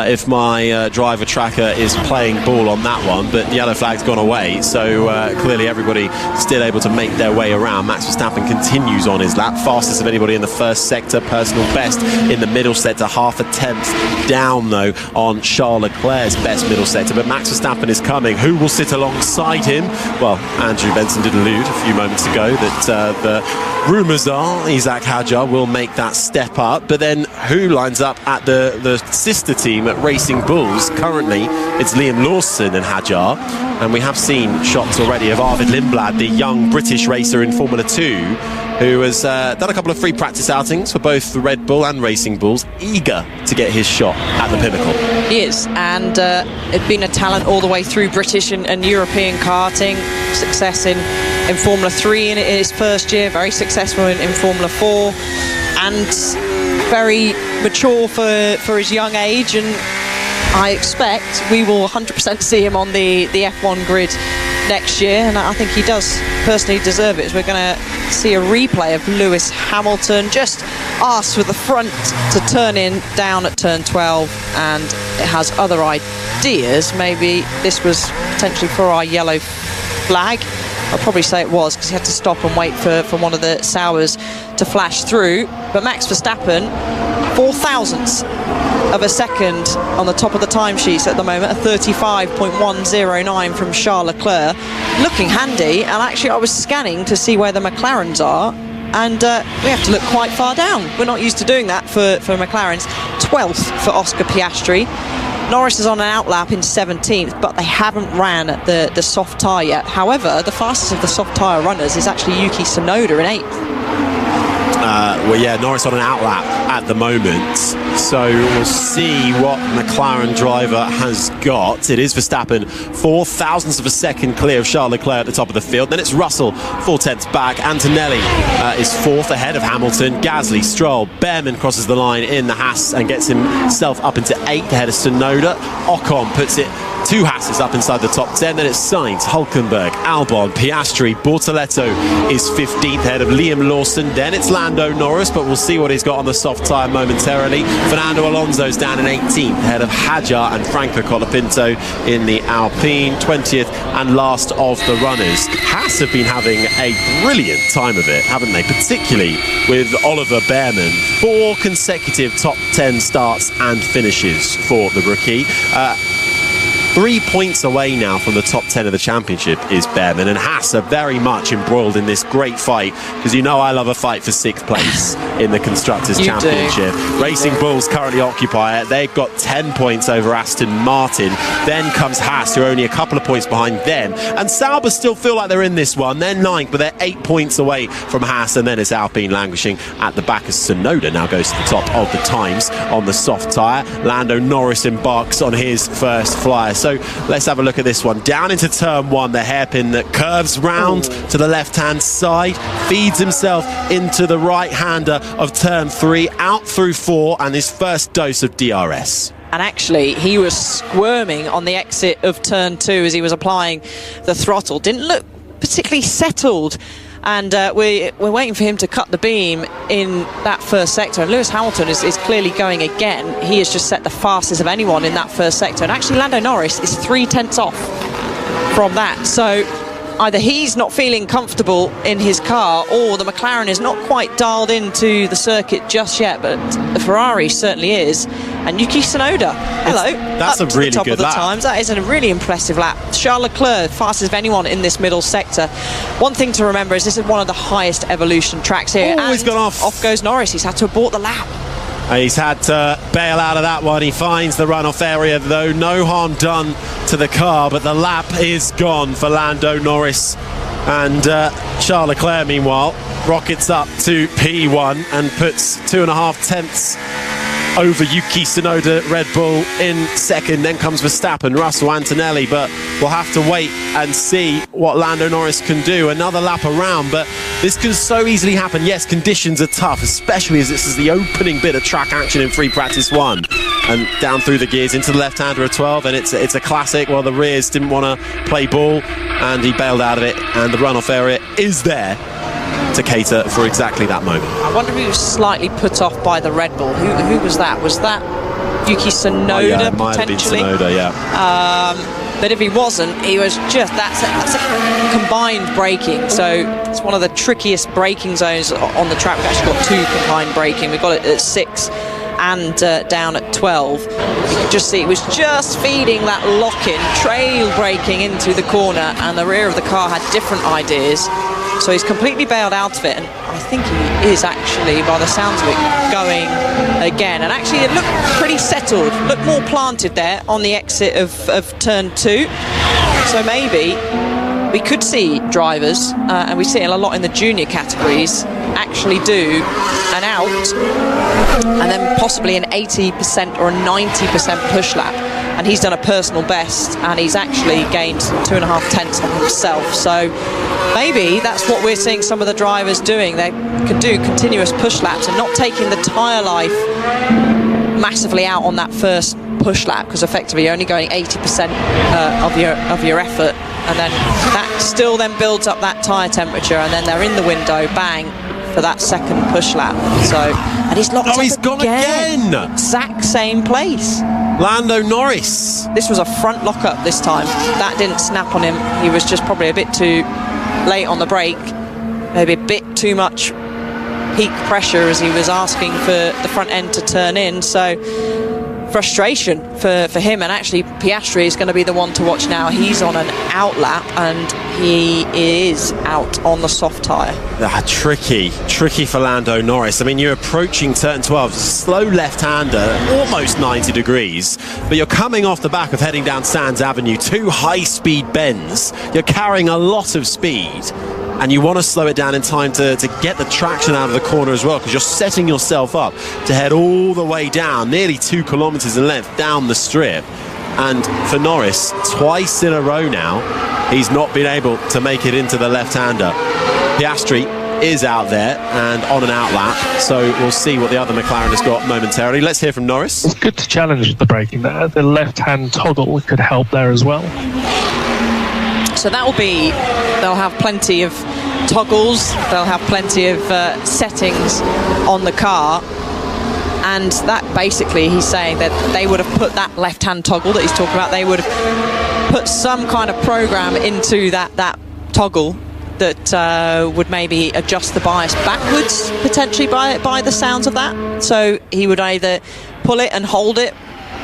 if my driver tracker is playing ball on that one, but the yellow flag's gone away, so clearly everybody still able to make their way around. Max Verstappen continues on his lap, fastest of anybody in the first sector, personal best in the middle sector, half a tenth down though on Charles Leclerc's best middle sector, but Max Verstappen is coming. Who will sit alongside him? Well, Andrew Benson did allude a few moments ago that the rumours are Isaac Hadjar will make that step up, but then who lines up at the sister team at Racing Bulls? Currently it's Liam Lawson and Hadjar, and we have seen shots already of Arvid Lindblad, the young British racer in Formula 2, who has done a couple of free practice outings for both the Red Bull and Racing Bulls, eager to get his shot at the pinnacle. He is, and it's been a talent all the way through British and European karting, success in Formula 3 in his first year, very successful in Formula 4, and very mature for his young age, and I expect we will 100% see him on the F1 grid next year, and I think he does personally deserve it, as we're going to see a replay of Lewis Hamilton just asked with the front to turn in down at turn 12, and it has other ideas. Maybe this was potentially for our yellow flag. I'll probably say it was, because he had to stop and wait for one of the Sauers to flash through. But Max Verstappen, 0.004 of a second on the top of the timesheets at the moment, a 35.109 from Charles Leclerc, looking handy. And actually I was scanning to see where the McLarens are, and we have to look quite far down. We're not used to doing that for McLarens. 12th for Oscar Piastri. Norris is on an outlap in 17th, but they haven't ran the soft tyre yet. However, the fastest of the soft tyre runners is actually Yuki Tsunoda in 8th. Well, yeah, Norris on an outlap at the moment, so we'll see what McLaren driver has got. It is Verstappen, 0.004 of a second clear of Charles Leclerc at the top of the field. Then it's Russell, 0.4 back. Antonelli is 4th ahead of Hamilton. Gasly, Stroll, Behrman crosses the line in the Haas and gets himself up into 8th ahead of Tsunoda. Ocon puts it 2 Haas's up inside the top 10. Then it's Sainz, Hülkenberg, Albon, Piastri. Bortoletto is 15th ahead of Liam Lawson. Then it's Lando Norris, but we'll see what he's got on the soft tyre momentarily. Fernando Alonso's down in 18th ahead of Hadjar and Franco Colapinto in the Alpine, 20th and last of the runners. Haas have been having a brilliant time of it, haven't they? Particularly with Oliver Behrman. 4 consecutive top 10 starts and finishes for the rookie. 3 points away now from the top 10 of the championship is Behrman, and Haas are very much embroiled in this great fight, because you know I love a fight for 6th place in the Constructors' Championship. Racing Bulls currently occupy it. They've got 10 points over Aston Martin. Then comes Haas, who are only a couple of points behind them, and Sauber still feel like they're in this one. They're 9th, but they're 8 points away from Haas, and then it's Alpine languishing at the back as Tsunoda now goes to the top of the times on the soft tyre. Lando Norris embarks on his first flyer So let's have a look at this one. Down into turn 1, the hairpin that curves round to the left-hand side, feeds himself into the right-hander of turn 3, out through 4, and his first dose of DRS. And actually, he was squirming on the exit of turn 2 as he was applying the throttle. Didn't look particularly settled. And we're waiting for him to cut the beam in that first sector. And Lewis Hamilton is clearly going again. He has just set the fastest of anyone in that first sector. And actually, Lando Norris is 0.3 off from that. So either he's not feeling comfortable in his car, or the McLaren is not quite dialed into the circuit just yet. But the Ferrari certainly is. And Yuki Tsunoda, hello. That's a really top good of the lap. times. That is a really impressive lap. Charles Leclerc, fastest of anyone in this middle sector. One thing to remember is this is one of the highest evolution tracks here. Oh, he's gone off. Off goes Norris. He's had to abort the lap. He's had to bail out of that one. He finds the runoff area, though. No harm done to the car, but the lap is gone for Lando Norris. And Charles Leclerc, meanwhile, rockets up to P1 and puts 2.5 tenths over Yuki Tsunoda, Red Bull in second. Then comes Verstappen, Russell, Antonelli, but we'll have to wait and see what Lando Norris can do. Another lap around, but this can so easily happen. Yes, conditions are tough, especially as this is the opening bit of track action in free practice 1. And down through the gears into the left-hander of 12, and it's a classic. Well, the rears didn't want to play ball, and he bailed out of it, and the runoff area is there to cater for exactly that moment. I wonder if he was slightly put off by the Red Bull. Who was that? Was that Yuki Tsunoda, might potentially? have been Tsunoda, yeah. But if he wasn't, he was just... That's a combined braking. So it's one of the trickiest braking zones on the track. We've actually got 2 combined braking. We've got it at 6 and down at 12. You can just see it was just feeding that lock-in, trail braking into the corner, and the rear of the car had different ideas. So he's completely bailed out of it, and I think he is actually, by the sounds of it, going again. And actually, it looked pretty settled, looked more planted there on the exit of turn 2. So maybe we could see drivers, and we see it a lot in the junior categories, actually do an out and then possibly an 80% or a 90% push lap. And he's done a personal best, and he's actually gained 2.5 tenths on himself. So maybe that's what we're seeing some of the drivers doing. They can do continuous push laps and not taking the tyre life massively out on that first push lap, because effectively you're only going 80% of your effort, and then that still then builds up that tyre temperature, and then they're in the window, bang, for that second push lap. So, and he's locked up he's gone again. Exact same place. Lando Norris. This was a front lockup this time. That didn't snap on him. He was just probably a bit too late on the brake, maybe a bit too much peak pressure as he was asking for the front end to turn in. So frustration for him, and actually Piastri is going to be the one to watch now. He's on an out lap, and he is out on the soft tyre. Tricky for Lando Norris. I mean, you're approaching turn 12, slow left-hander, almost 90 degrees, but you're coming off the back of heading down Sands Avenue, 2 high-speed bends. You're carrying a lot of speed, and you want to slow it down in time to get the traction out of the corner as well, because you're setting yourself up to head all the way down, nearly 2 kilometres in length down the strip. And for Norris, twice in a row now, he's not been able to make it into the left-hander. Piastri is out there and on an out lap, so we'll see what the other McLaren has got momentarily. Let's hear from Norris. It's good to challenge the braking there. The left-hand toggle could help there as well. So that will be, they'll have plenty of toggles, they'll have plenty of settings on the car, and that basically, he's saying that they would have put that left-hand toggle that he's talking about, they would have put some kind of program into that toggle that would maybe adjust the bias backwards, potentially by the sounds of that. So he would either pull it and hold it,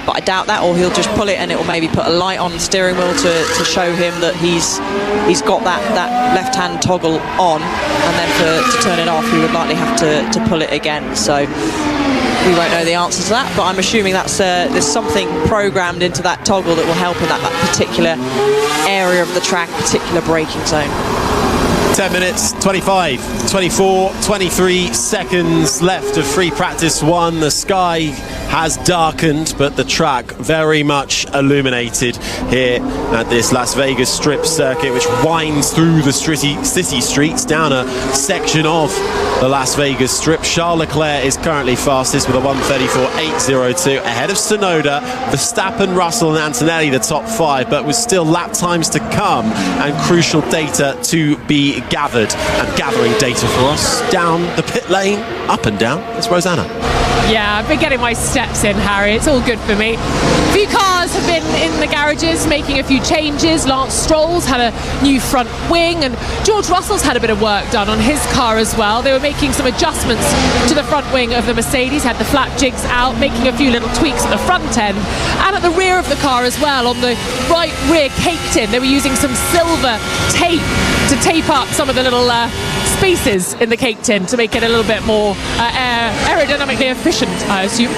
but I doubt that, or he'll just pull it and it will maybe put a light on the steering wheel to show him that he's got that left-hand toggle on, and then to turn it off he would likely have to pull it again. So we won't know the answer to that, but I'm assuming that's there's something programmed into that toggle that will help in that particular area of the track, particular braking zone. 10 minutes, 25, 24, 23 seconds left of free practice 1. The sky has darkened, but the track very much illuminated here at this Las Vegas Strip circuit, which winds through the city streets down a section of the Las Vegas Strip. Charles Leclerc is currently fastest with a 1:34.802 ahead of Tsunoda, Verstappen, Russell and Antonelli, the top 5, but with still lap times to come and crucial data to be gathered. And gathering data for us down the pit lane, up and down, it's Rosanna. Yeah, I've been getting my steps in, Harry. It's all good for me. A few cars have been in the garages making a few changes. Lance Stroll's had a new front wing, and George Russell's had a bit of work done on his car as well. They were making some adjustments to the front wing of the Mercedes, had the flap jigs out, making a few little tweaks at the front end. And at the rear of the car as well, on the right rear cake tin, they were using some silver tape to tape up some of the little spaces in the cake tin to make it a little bit more aerodynamically efficient, I assume.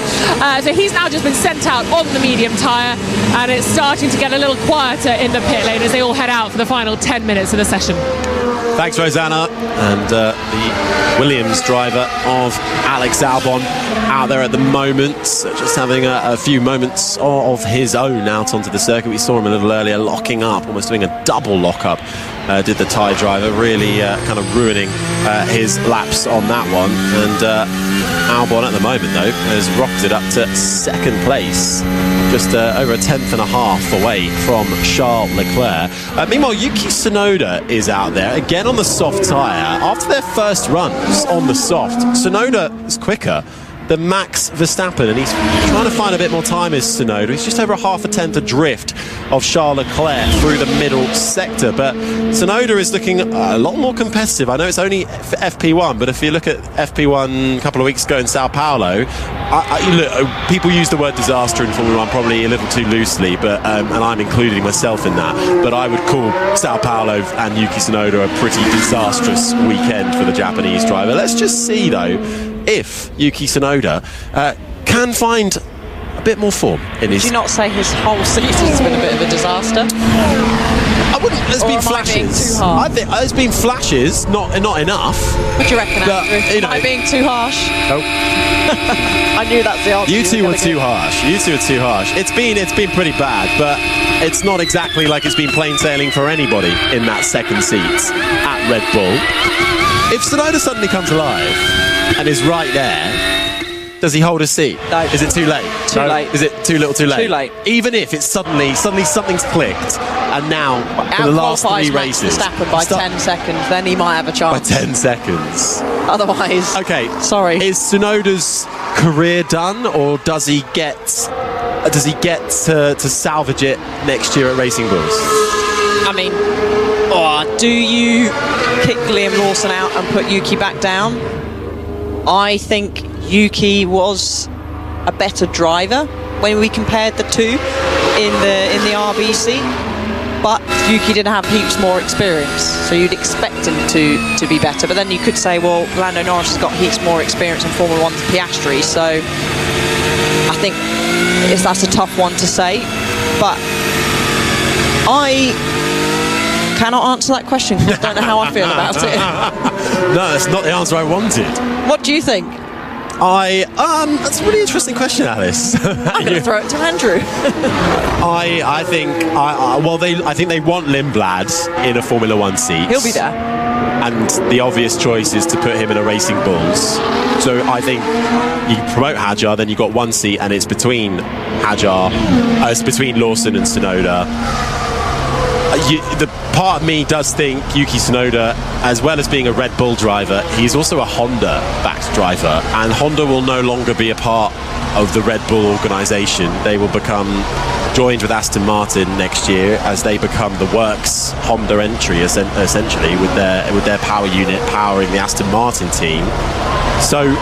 So he's now just been sent out on the medium tyre, and it's starting to get a little quieter in the pit lane as they all head out for the final 10 minutes of the session. Thanks, Rosanna. And the Williams driver of Alex Albon out there at the moment, just having a few moments of his own out onto the circuit. We saw him a little earlier locking up, almost doing a double lock-up. Did the Thai driver, really kind of ruining his laps on that one. And Albon at the moment, though, has rocketed up to second place, just over a tenth and a half away from Charles Leclerc. Meanwhile, Yuki Tsunoda is out there, again on the soft tyre. After their first runs on the soft, Tsunoda is quicker than Max Verstappen, and he's trying to find a bit more time as Tsunoda. He's just over a half a tenth adrift of Charles Leclerc through the middle sector, but Tsunoda is looking a lot more competitive. I know it's only for FP1, but if you look at FP1 a couple of weeks ago in Sao Paulo, look, people use the word disaster in Formula 1 probably a little too loosely, but and I'm including myself in that, but I would call Sao Paulo and Yuki Tsunoda a pretty disastrous weekend for the Japanese driver. Let's just see, though, if Yuki Tsunoda can find a bit more form in his... Would you not say his whole season's been a bit of a disaster? I wouldn't. There's been flashes. Being too hard? I think there's been flashes, not enough. What do you reckon, Andrew? Am I being too harsh? Nope. I knew that's the answer. You two were too harsh. You two are too harsh. It's been pretty bad, but it's not exactly like it's been plain sailing for anybody in that second seat at Red Bull. If Tsunoda suddenly comes alive and is right there, does he hold his seat? No. Is it too late? Too late. Is it too little too late? Too late. Even if it's suddenly something's clicked, and now for the last three races... Verstappen by 10 seconds, then he might have a chance. By 10 seconds. Otherwise... Okay. Sorry. Is Tsunoda's career done, or does he get to salvage it next year at Racing Bulls? I mean, do you kick Liam Lawson out and put Yuki back down? I think Yuki was a better driver when we compared the two in the RBC, but Yuki didn't have heaps more experience, so you'd expect him to be better. But then you could say, well, Lando Norris has got heaps more experience in Formula 1 than Piastri, so I think that's a tough one to say, but I cannot answer that question because I don't know how I feel about it. No, that's not the answer I wanted. What do you think? That's a really interesting question, Alice. I'm going to throw it to Andrew. I think they want Lindblad in a Formula 1 seat. He'll be there. And the obvious choice is to put him in a Racing Bulls. So I think you promote Hadjar, then you've got one seat, and it's between it's between Lawson and Tsunoda. The part of me does think Yuki Tsunoda, as well as being a Red Bull driver, he's also a Honda-backed driver, and Honda will no longer be a part of the Red Bull organisation. They will become joined with Aston Martin next year as they become the works Honda entry, essentially, with their power unit powering the Aston Martin team. So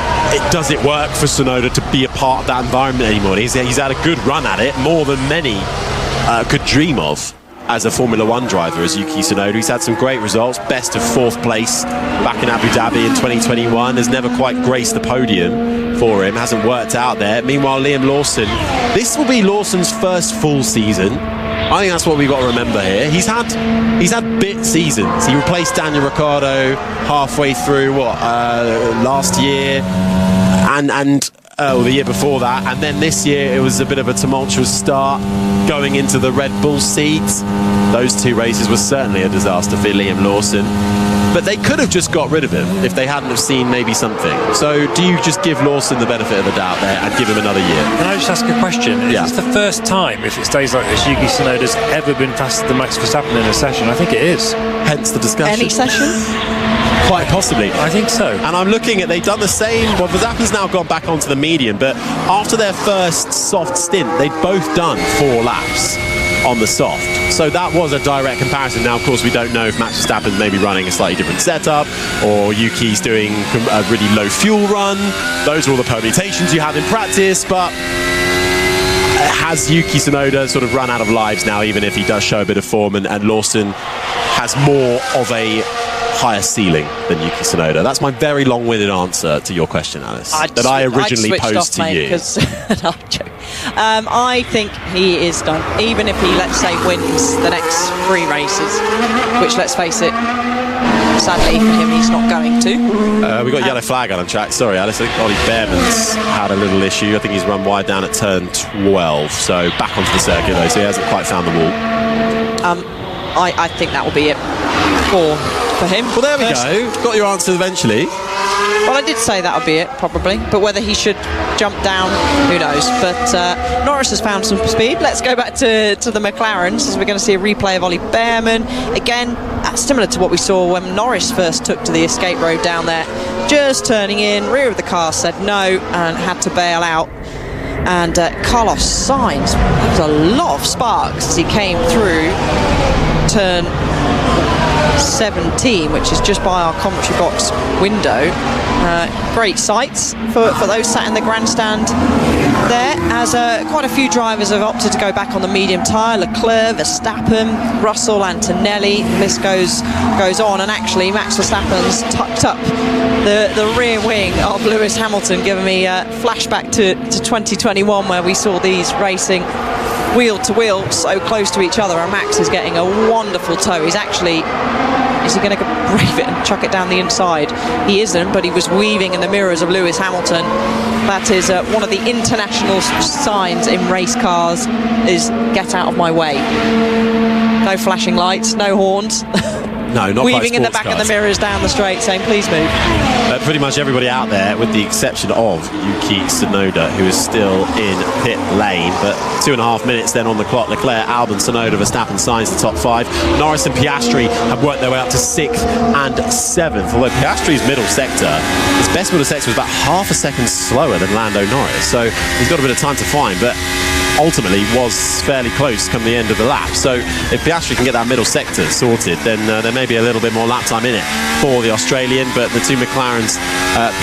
does it work for Tsunoda to be a part of that environment anymore? He's had a good run at it, more than many could dream of as a Formula 1 driver, as Yuki Tsunoda. He's had some great results, best of 4th place back in Abu Dhabi in 2021, has never quite graced the podium for him, hasn't worked out there. Meanwhile, Liam Lawson, this will be Lawson's first full season I think that's what we've got to remember here. He's had bit seasons. He replaced Daniel Ricciardo halfway through last year, and the year before that, and then this year it was a bit of a tumultuous start going into the Red Bull seats. Those 2 races were certainly a disaster for Liam Lawson, but they could have just got rid of him if they hadn't have seen maybe something. So do you just give Lawson the benefit of the doubt there and give him another year? Can I just ask a question? Is this the first time, if it stays like this, Yuki Tsunoda's ever been faster than Max Verstappen in a session? I think it is. Hence the discussion. Any session? Quite possibly. I think so. And I'm looking at, they've done the same. Well, Verstappen's now gone back onto the medium, but after their first soft stint, they'd both done 4 laps on the soft. So that was a direct comparison. Now, of course, we don't know if Max Verstappen's maybe running a slightly different setup, or Yuki's doing a really low fuel run. Those are all the permutations you have in practice, but has Yuki Tsunoda sort of run out of lives now, even if he does show a bit of form, and Lawson has more of a higher ceiling than Yuki Tsunoda? That's my very long-winded answer to your question, Alice, that I originally posed to you. No, I'm joking. I think he is done, even if he, let's say, wins the next 3 races, which, let's face it, sadly for him, he's not going to. We got yellow flag on track. Sorry, Alice. I think Ollie Behrman's had a little issue. I think he's run wide down at turn 12, so back onto the circuit though, so he hasn't quite found the wall. I think that will be it for him. Well, there we go. Got your answer eventually. Well, I did say that would be it, probably. But whether he should jump down, who knows. But Norris has found some speed. Let's go back to the McLarens, as we're going to see a replay of Ollie Behrman. Again, similar to what we saw when Norris first took to the escape road down there. Just turning in, rear of the car said no, and had to bail out. And Carlos Sainz, there was a lot of sparks as he came through turn 17, which is just by our commentary box window. Great sights for those sat in the grandstand there, as quite a few drivers have opted to go back on the medium tyre. Leclerc, Verstappen, Russell, Antonelli, the list goes on, and actually Max Verstappen's tucked up the rear wing of Lewis Hamilton, giving me a flashback to 2021, where we saw these racing wheel to wheel so close to each other, and Max is getting a wonderful tow. Is he going to brave it and chuck it down the inside? He isn't, but he was weaving in the mirrors of Lewis Hamilton. That is one of the international signs in race cars, is get out of my way. No flashing lights, no horns. No, not weaving in the back of the mirrors down the straight, saying please move. Pretty much everybody out there, with the exception of Yuki Tsunoda, who is still in pit lane, but 2.5 minutes then on the clock. Leclerc, Albon, Tsunoda, Verstappen, Sainz the top 5. Norris and Piastri have worked their way up to 6th and 7th, although Piastri's middle sector, his best middle sector was about half a second slower than Lando Norris, so he's got a bit of time to find, but ultimately was fairly close come the end of the lap. So if Piastri can get that middle sector sorted, then there may be a little bit more lap time in it for the Australian, but the two McLarens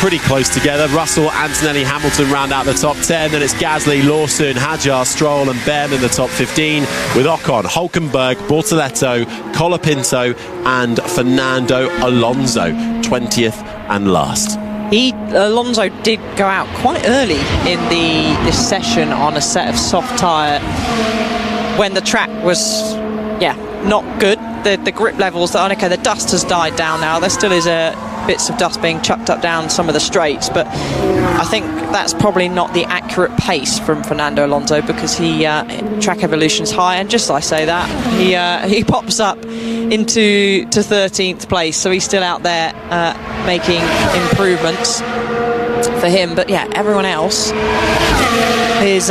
pretty close together. Russell, Antonelli, Hamilton round out the top 10, then it's Gasly, Lawson, Hadjar, Stroll and Behrman in the top 15, with Ocon, Hülkenberg, Bortoleto, Colapinto and Fernando Alonso 20th and last. Alonso did go out quite early in this session on a set of soft tyre when the track was not good. The grip levels, the dust has died down now. There still is bits of dust being chucked up down some of the straights, but I think that's probably not the accurate pace from Fernando Alonso, because track evolution's high, and just as I say that, he pops up into 13th place, so he's still out there making improvements for him. But yeah, everyone else is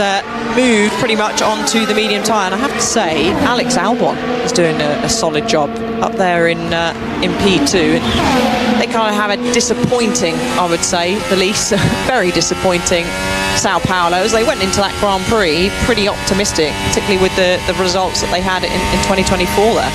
moved pretty much onto the medium tyre, and I have to say Alex Albon is doing a solid job up there in P2. And they kind of have a disappointing, I would say, the least very disappointing Sao Paulo, as they went into that Grand Prix pretty optimistic, particularly with the results that they had in 2024 there.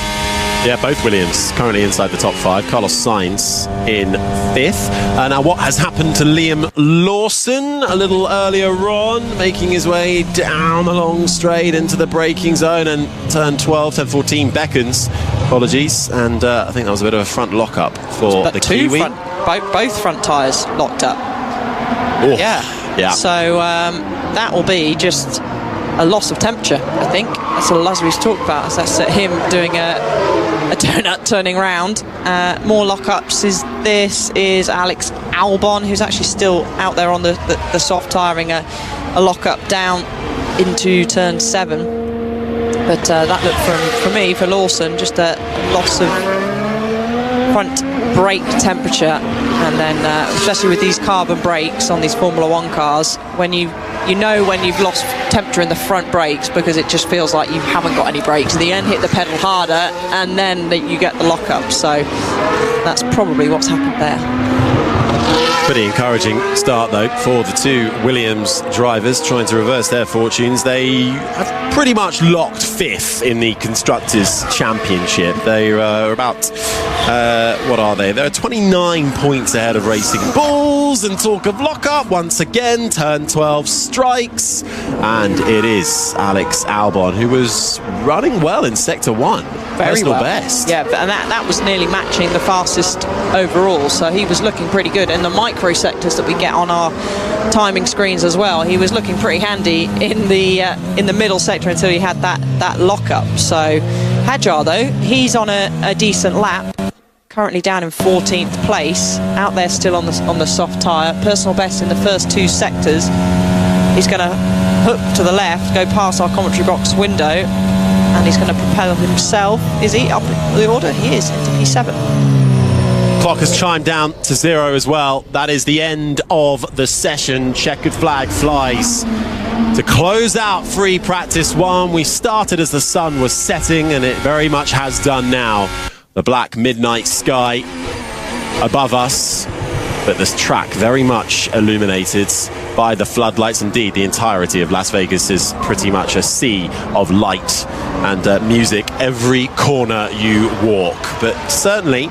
Yeah, both Williams currently inside the top 5. Carlos Sainz in 5th. Now, what has happened to Liam Lawson a little earlier on, making his way down the long straight into the braking zone, and turn 12, turn 14 beckons. Apologies, and I think that was a bit of a front lock-up for the Kiwi. Both front tyres locked up. Oof. Yeah. So that will be just a loss of temperature, I think. That's what Lasry's talked about. That's him doing a donut turning round. More lockups this is Alex Albon, who's actually still out there on the soft, tiring a lockup down into turn 7. But that looked for me, for Lawson, just a loss of front brake temperature. And then especially with these carbon brakes on these Formula 1 cars, when you know when you've lost temperature in the front brakes, because it just feels like you haven't got any brakes. You then hit the pedal harder and then you get the lockup. So that's probably what's happened there. Pretty encouraging start, though, for the two Williams drivers trying to reverse their fortunes. They have pretty much locked 5th in the Constructors' Championship. They are about, what are they? They're 29 points ahead of Racing Bulls. And talk of lockup, once again, turn 12 strikes. And it is Alex Albon, who was running well in Sector 1. Very well. Best. Yeah, and that was nearly matching the fastest overall, so he was looking pretty good. In the micro sectors that we get on our timing screens as well, he was looking pretty handy in the middle sector until he had that lockup. So Hadjar, though, he's on a decent lap, currently down in 14th place, out there still on the soft tyre. Personal best in the first 2 sectors. He's going to hook to the left, go past our commentary box window, and he's going to propel himself. Is he up the order? He is, into P7. Clock has chimed down to 0 as well. That is the end of the session. Checkered flag flies to close out free practice 1. We started as the sun was setting, and it very much has done now. The black midnight sky above us, but this track very much illuminated by the floodlights. Indeed, the entirety of Las Vegas is pretty much a sea of light and music every corner you walk. But certainly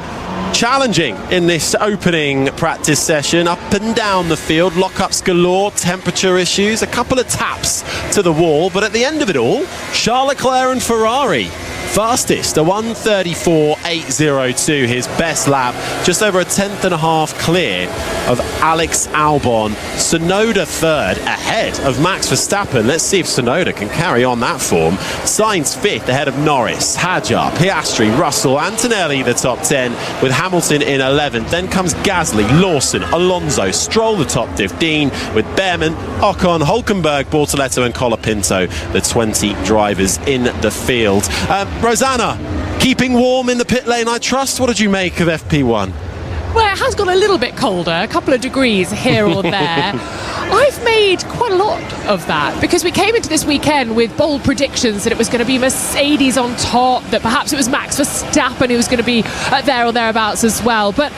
challenging in this opening practice session. Up and down the field, lockups galore, temperature issues, a couple of taps to the wall, but at the end of it all, Charles Leclerc and Ferrari fastest, a 1:34.802, his best lap, just over a tenth and a half clear of Alex Albon. Tsunoda third, ahead of Max Verstappen. Let's see if Tsunoda can carry on that form. Sainz fifth, ahead of Norris, Hadjar, Piastri, Russell, Antonelli the top 10, with Hamilton in 11th. Then comes Gasly, Lawson, Alonso, Stroll the top 15, with Behrman, Ocon, Hulkenberg, Bortoletto and Colapinto, the 20 drivers in the field. Rosanna, keeping warm in the pit lane, I trust. What did you make of FP1? Well, it has got a little bit colder, a couple of degrees here or there. I've made quite a lot of that because we came into this weekend with bold predictions that it was going to be Mercedes on top, that perhaps it was Max Verstappen who was going to be there or thereabouts as well. But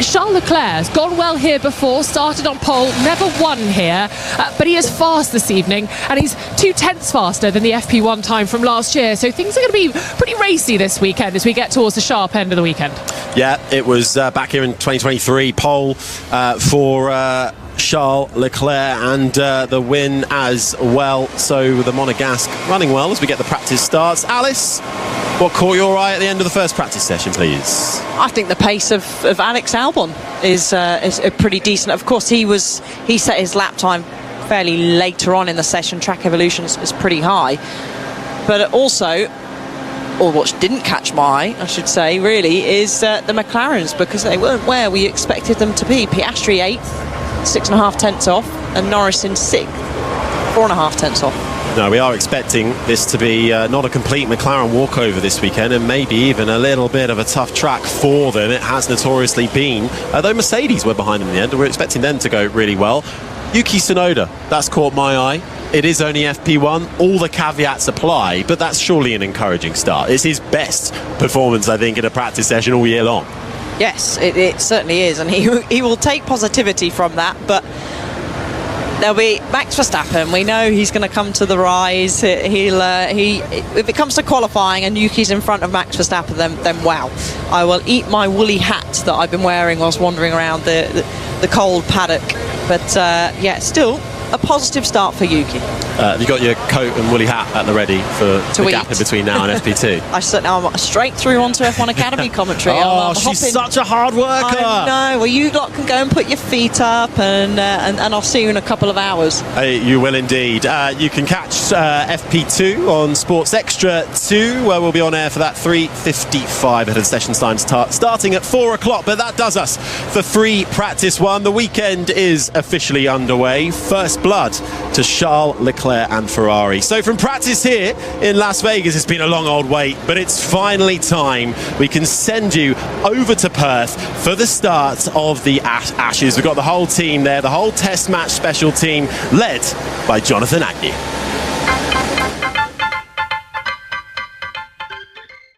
Charles Leclerc's gone well here before, started on pole, never won here, but he is fast this evening, and he's 2 tenths faster than the FP1 time from last year. So things are going to be pretty racy this weekend as we get towards the sharp end of the weekend. Yeah, it was back here in 2023, pole for Charles Leclerc, and the win as well. So the Monegasque running well as we get the practice starts. Alice, what caught your eye at the end of the first practice session, please? I think the pace of Alex Albon is pretty decent. Of course, he set his lap time fairly later on in the session. Track Evolution is pretty high, but also, or what didn't catch my eye, I should say, really, is the McLarens, because they weren't where we expected them to be. Piastri 8th, 6.5 tenths off, and Norris in 6th, 4.5 tenths off. No, we are expecting this to be not a complete McLaren walkover this weekend, and maybe even a little bit of a tough track for them. It has notoriously been, though Mercedes were behind them in the end, and we're expecting them to go really well. Yuki Tsunoda, that's caught my eye. It is only FP1, all the caveats apply, but that's surely an encouraging start. It's his best performance, I think, in a practice session all year long. Yes, it certainly is, and he will take positivity from that, but there'll be Max Verstappen. We know he's going to come to the rise. If it comes to qualifying and Yuki's in front of Max Verstappen, then wow, I will eat my woolly hat that I've been wearing whilst wandering around the cold paddock. But yeah, still a positive start for Yuki. Have you got your coat and woolly hat at the ready for the gap in between now and FP2? I'm straight through onto F1 Academy commentary. I'm she's such a hard worker. I know. Well, you lot can go and put your feet up, and I'll see you in a couple of hours. You will indeed. You can catch FP2 on Sports Extra 2, where we'll be on air for that 3:55 ahead of session time starting at 4 o'clock. But that does us for free practice 1. The weekend is officially underway. First blood to Charles Leclerc and Ferrari. So from practice here in Las Vegas, it's been a long old wait, but it's finally time. We can send you over to Perth for the start of the Ashes. We've got the whole team there, the whole test match special team, led by Jonathan Agnew.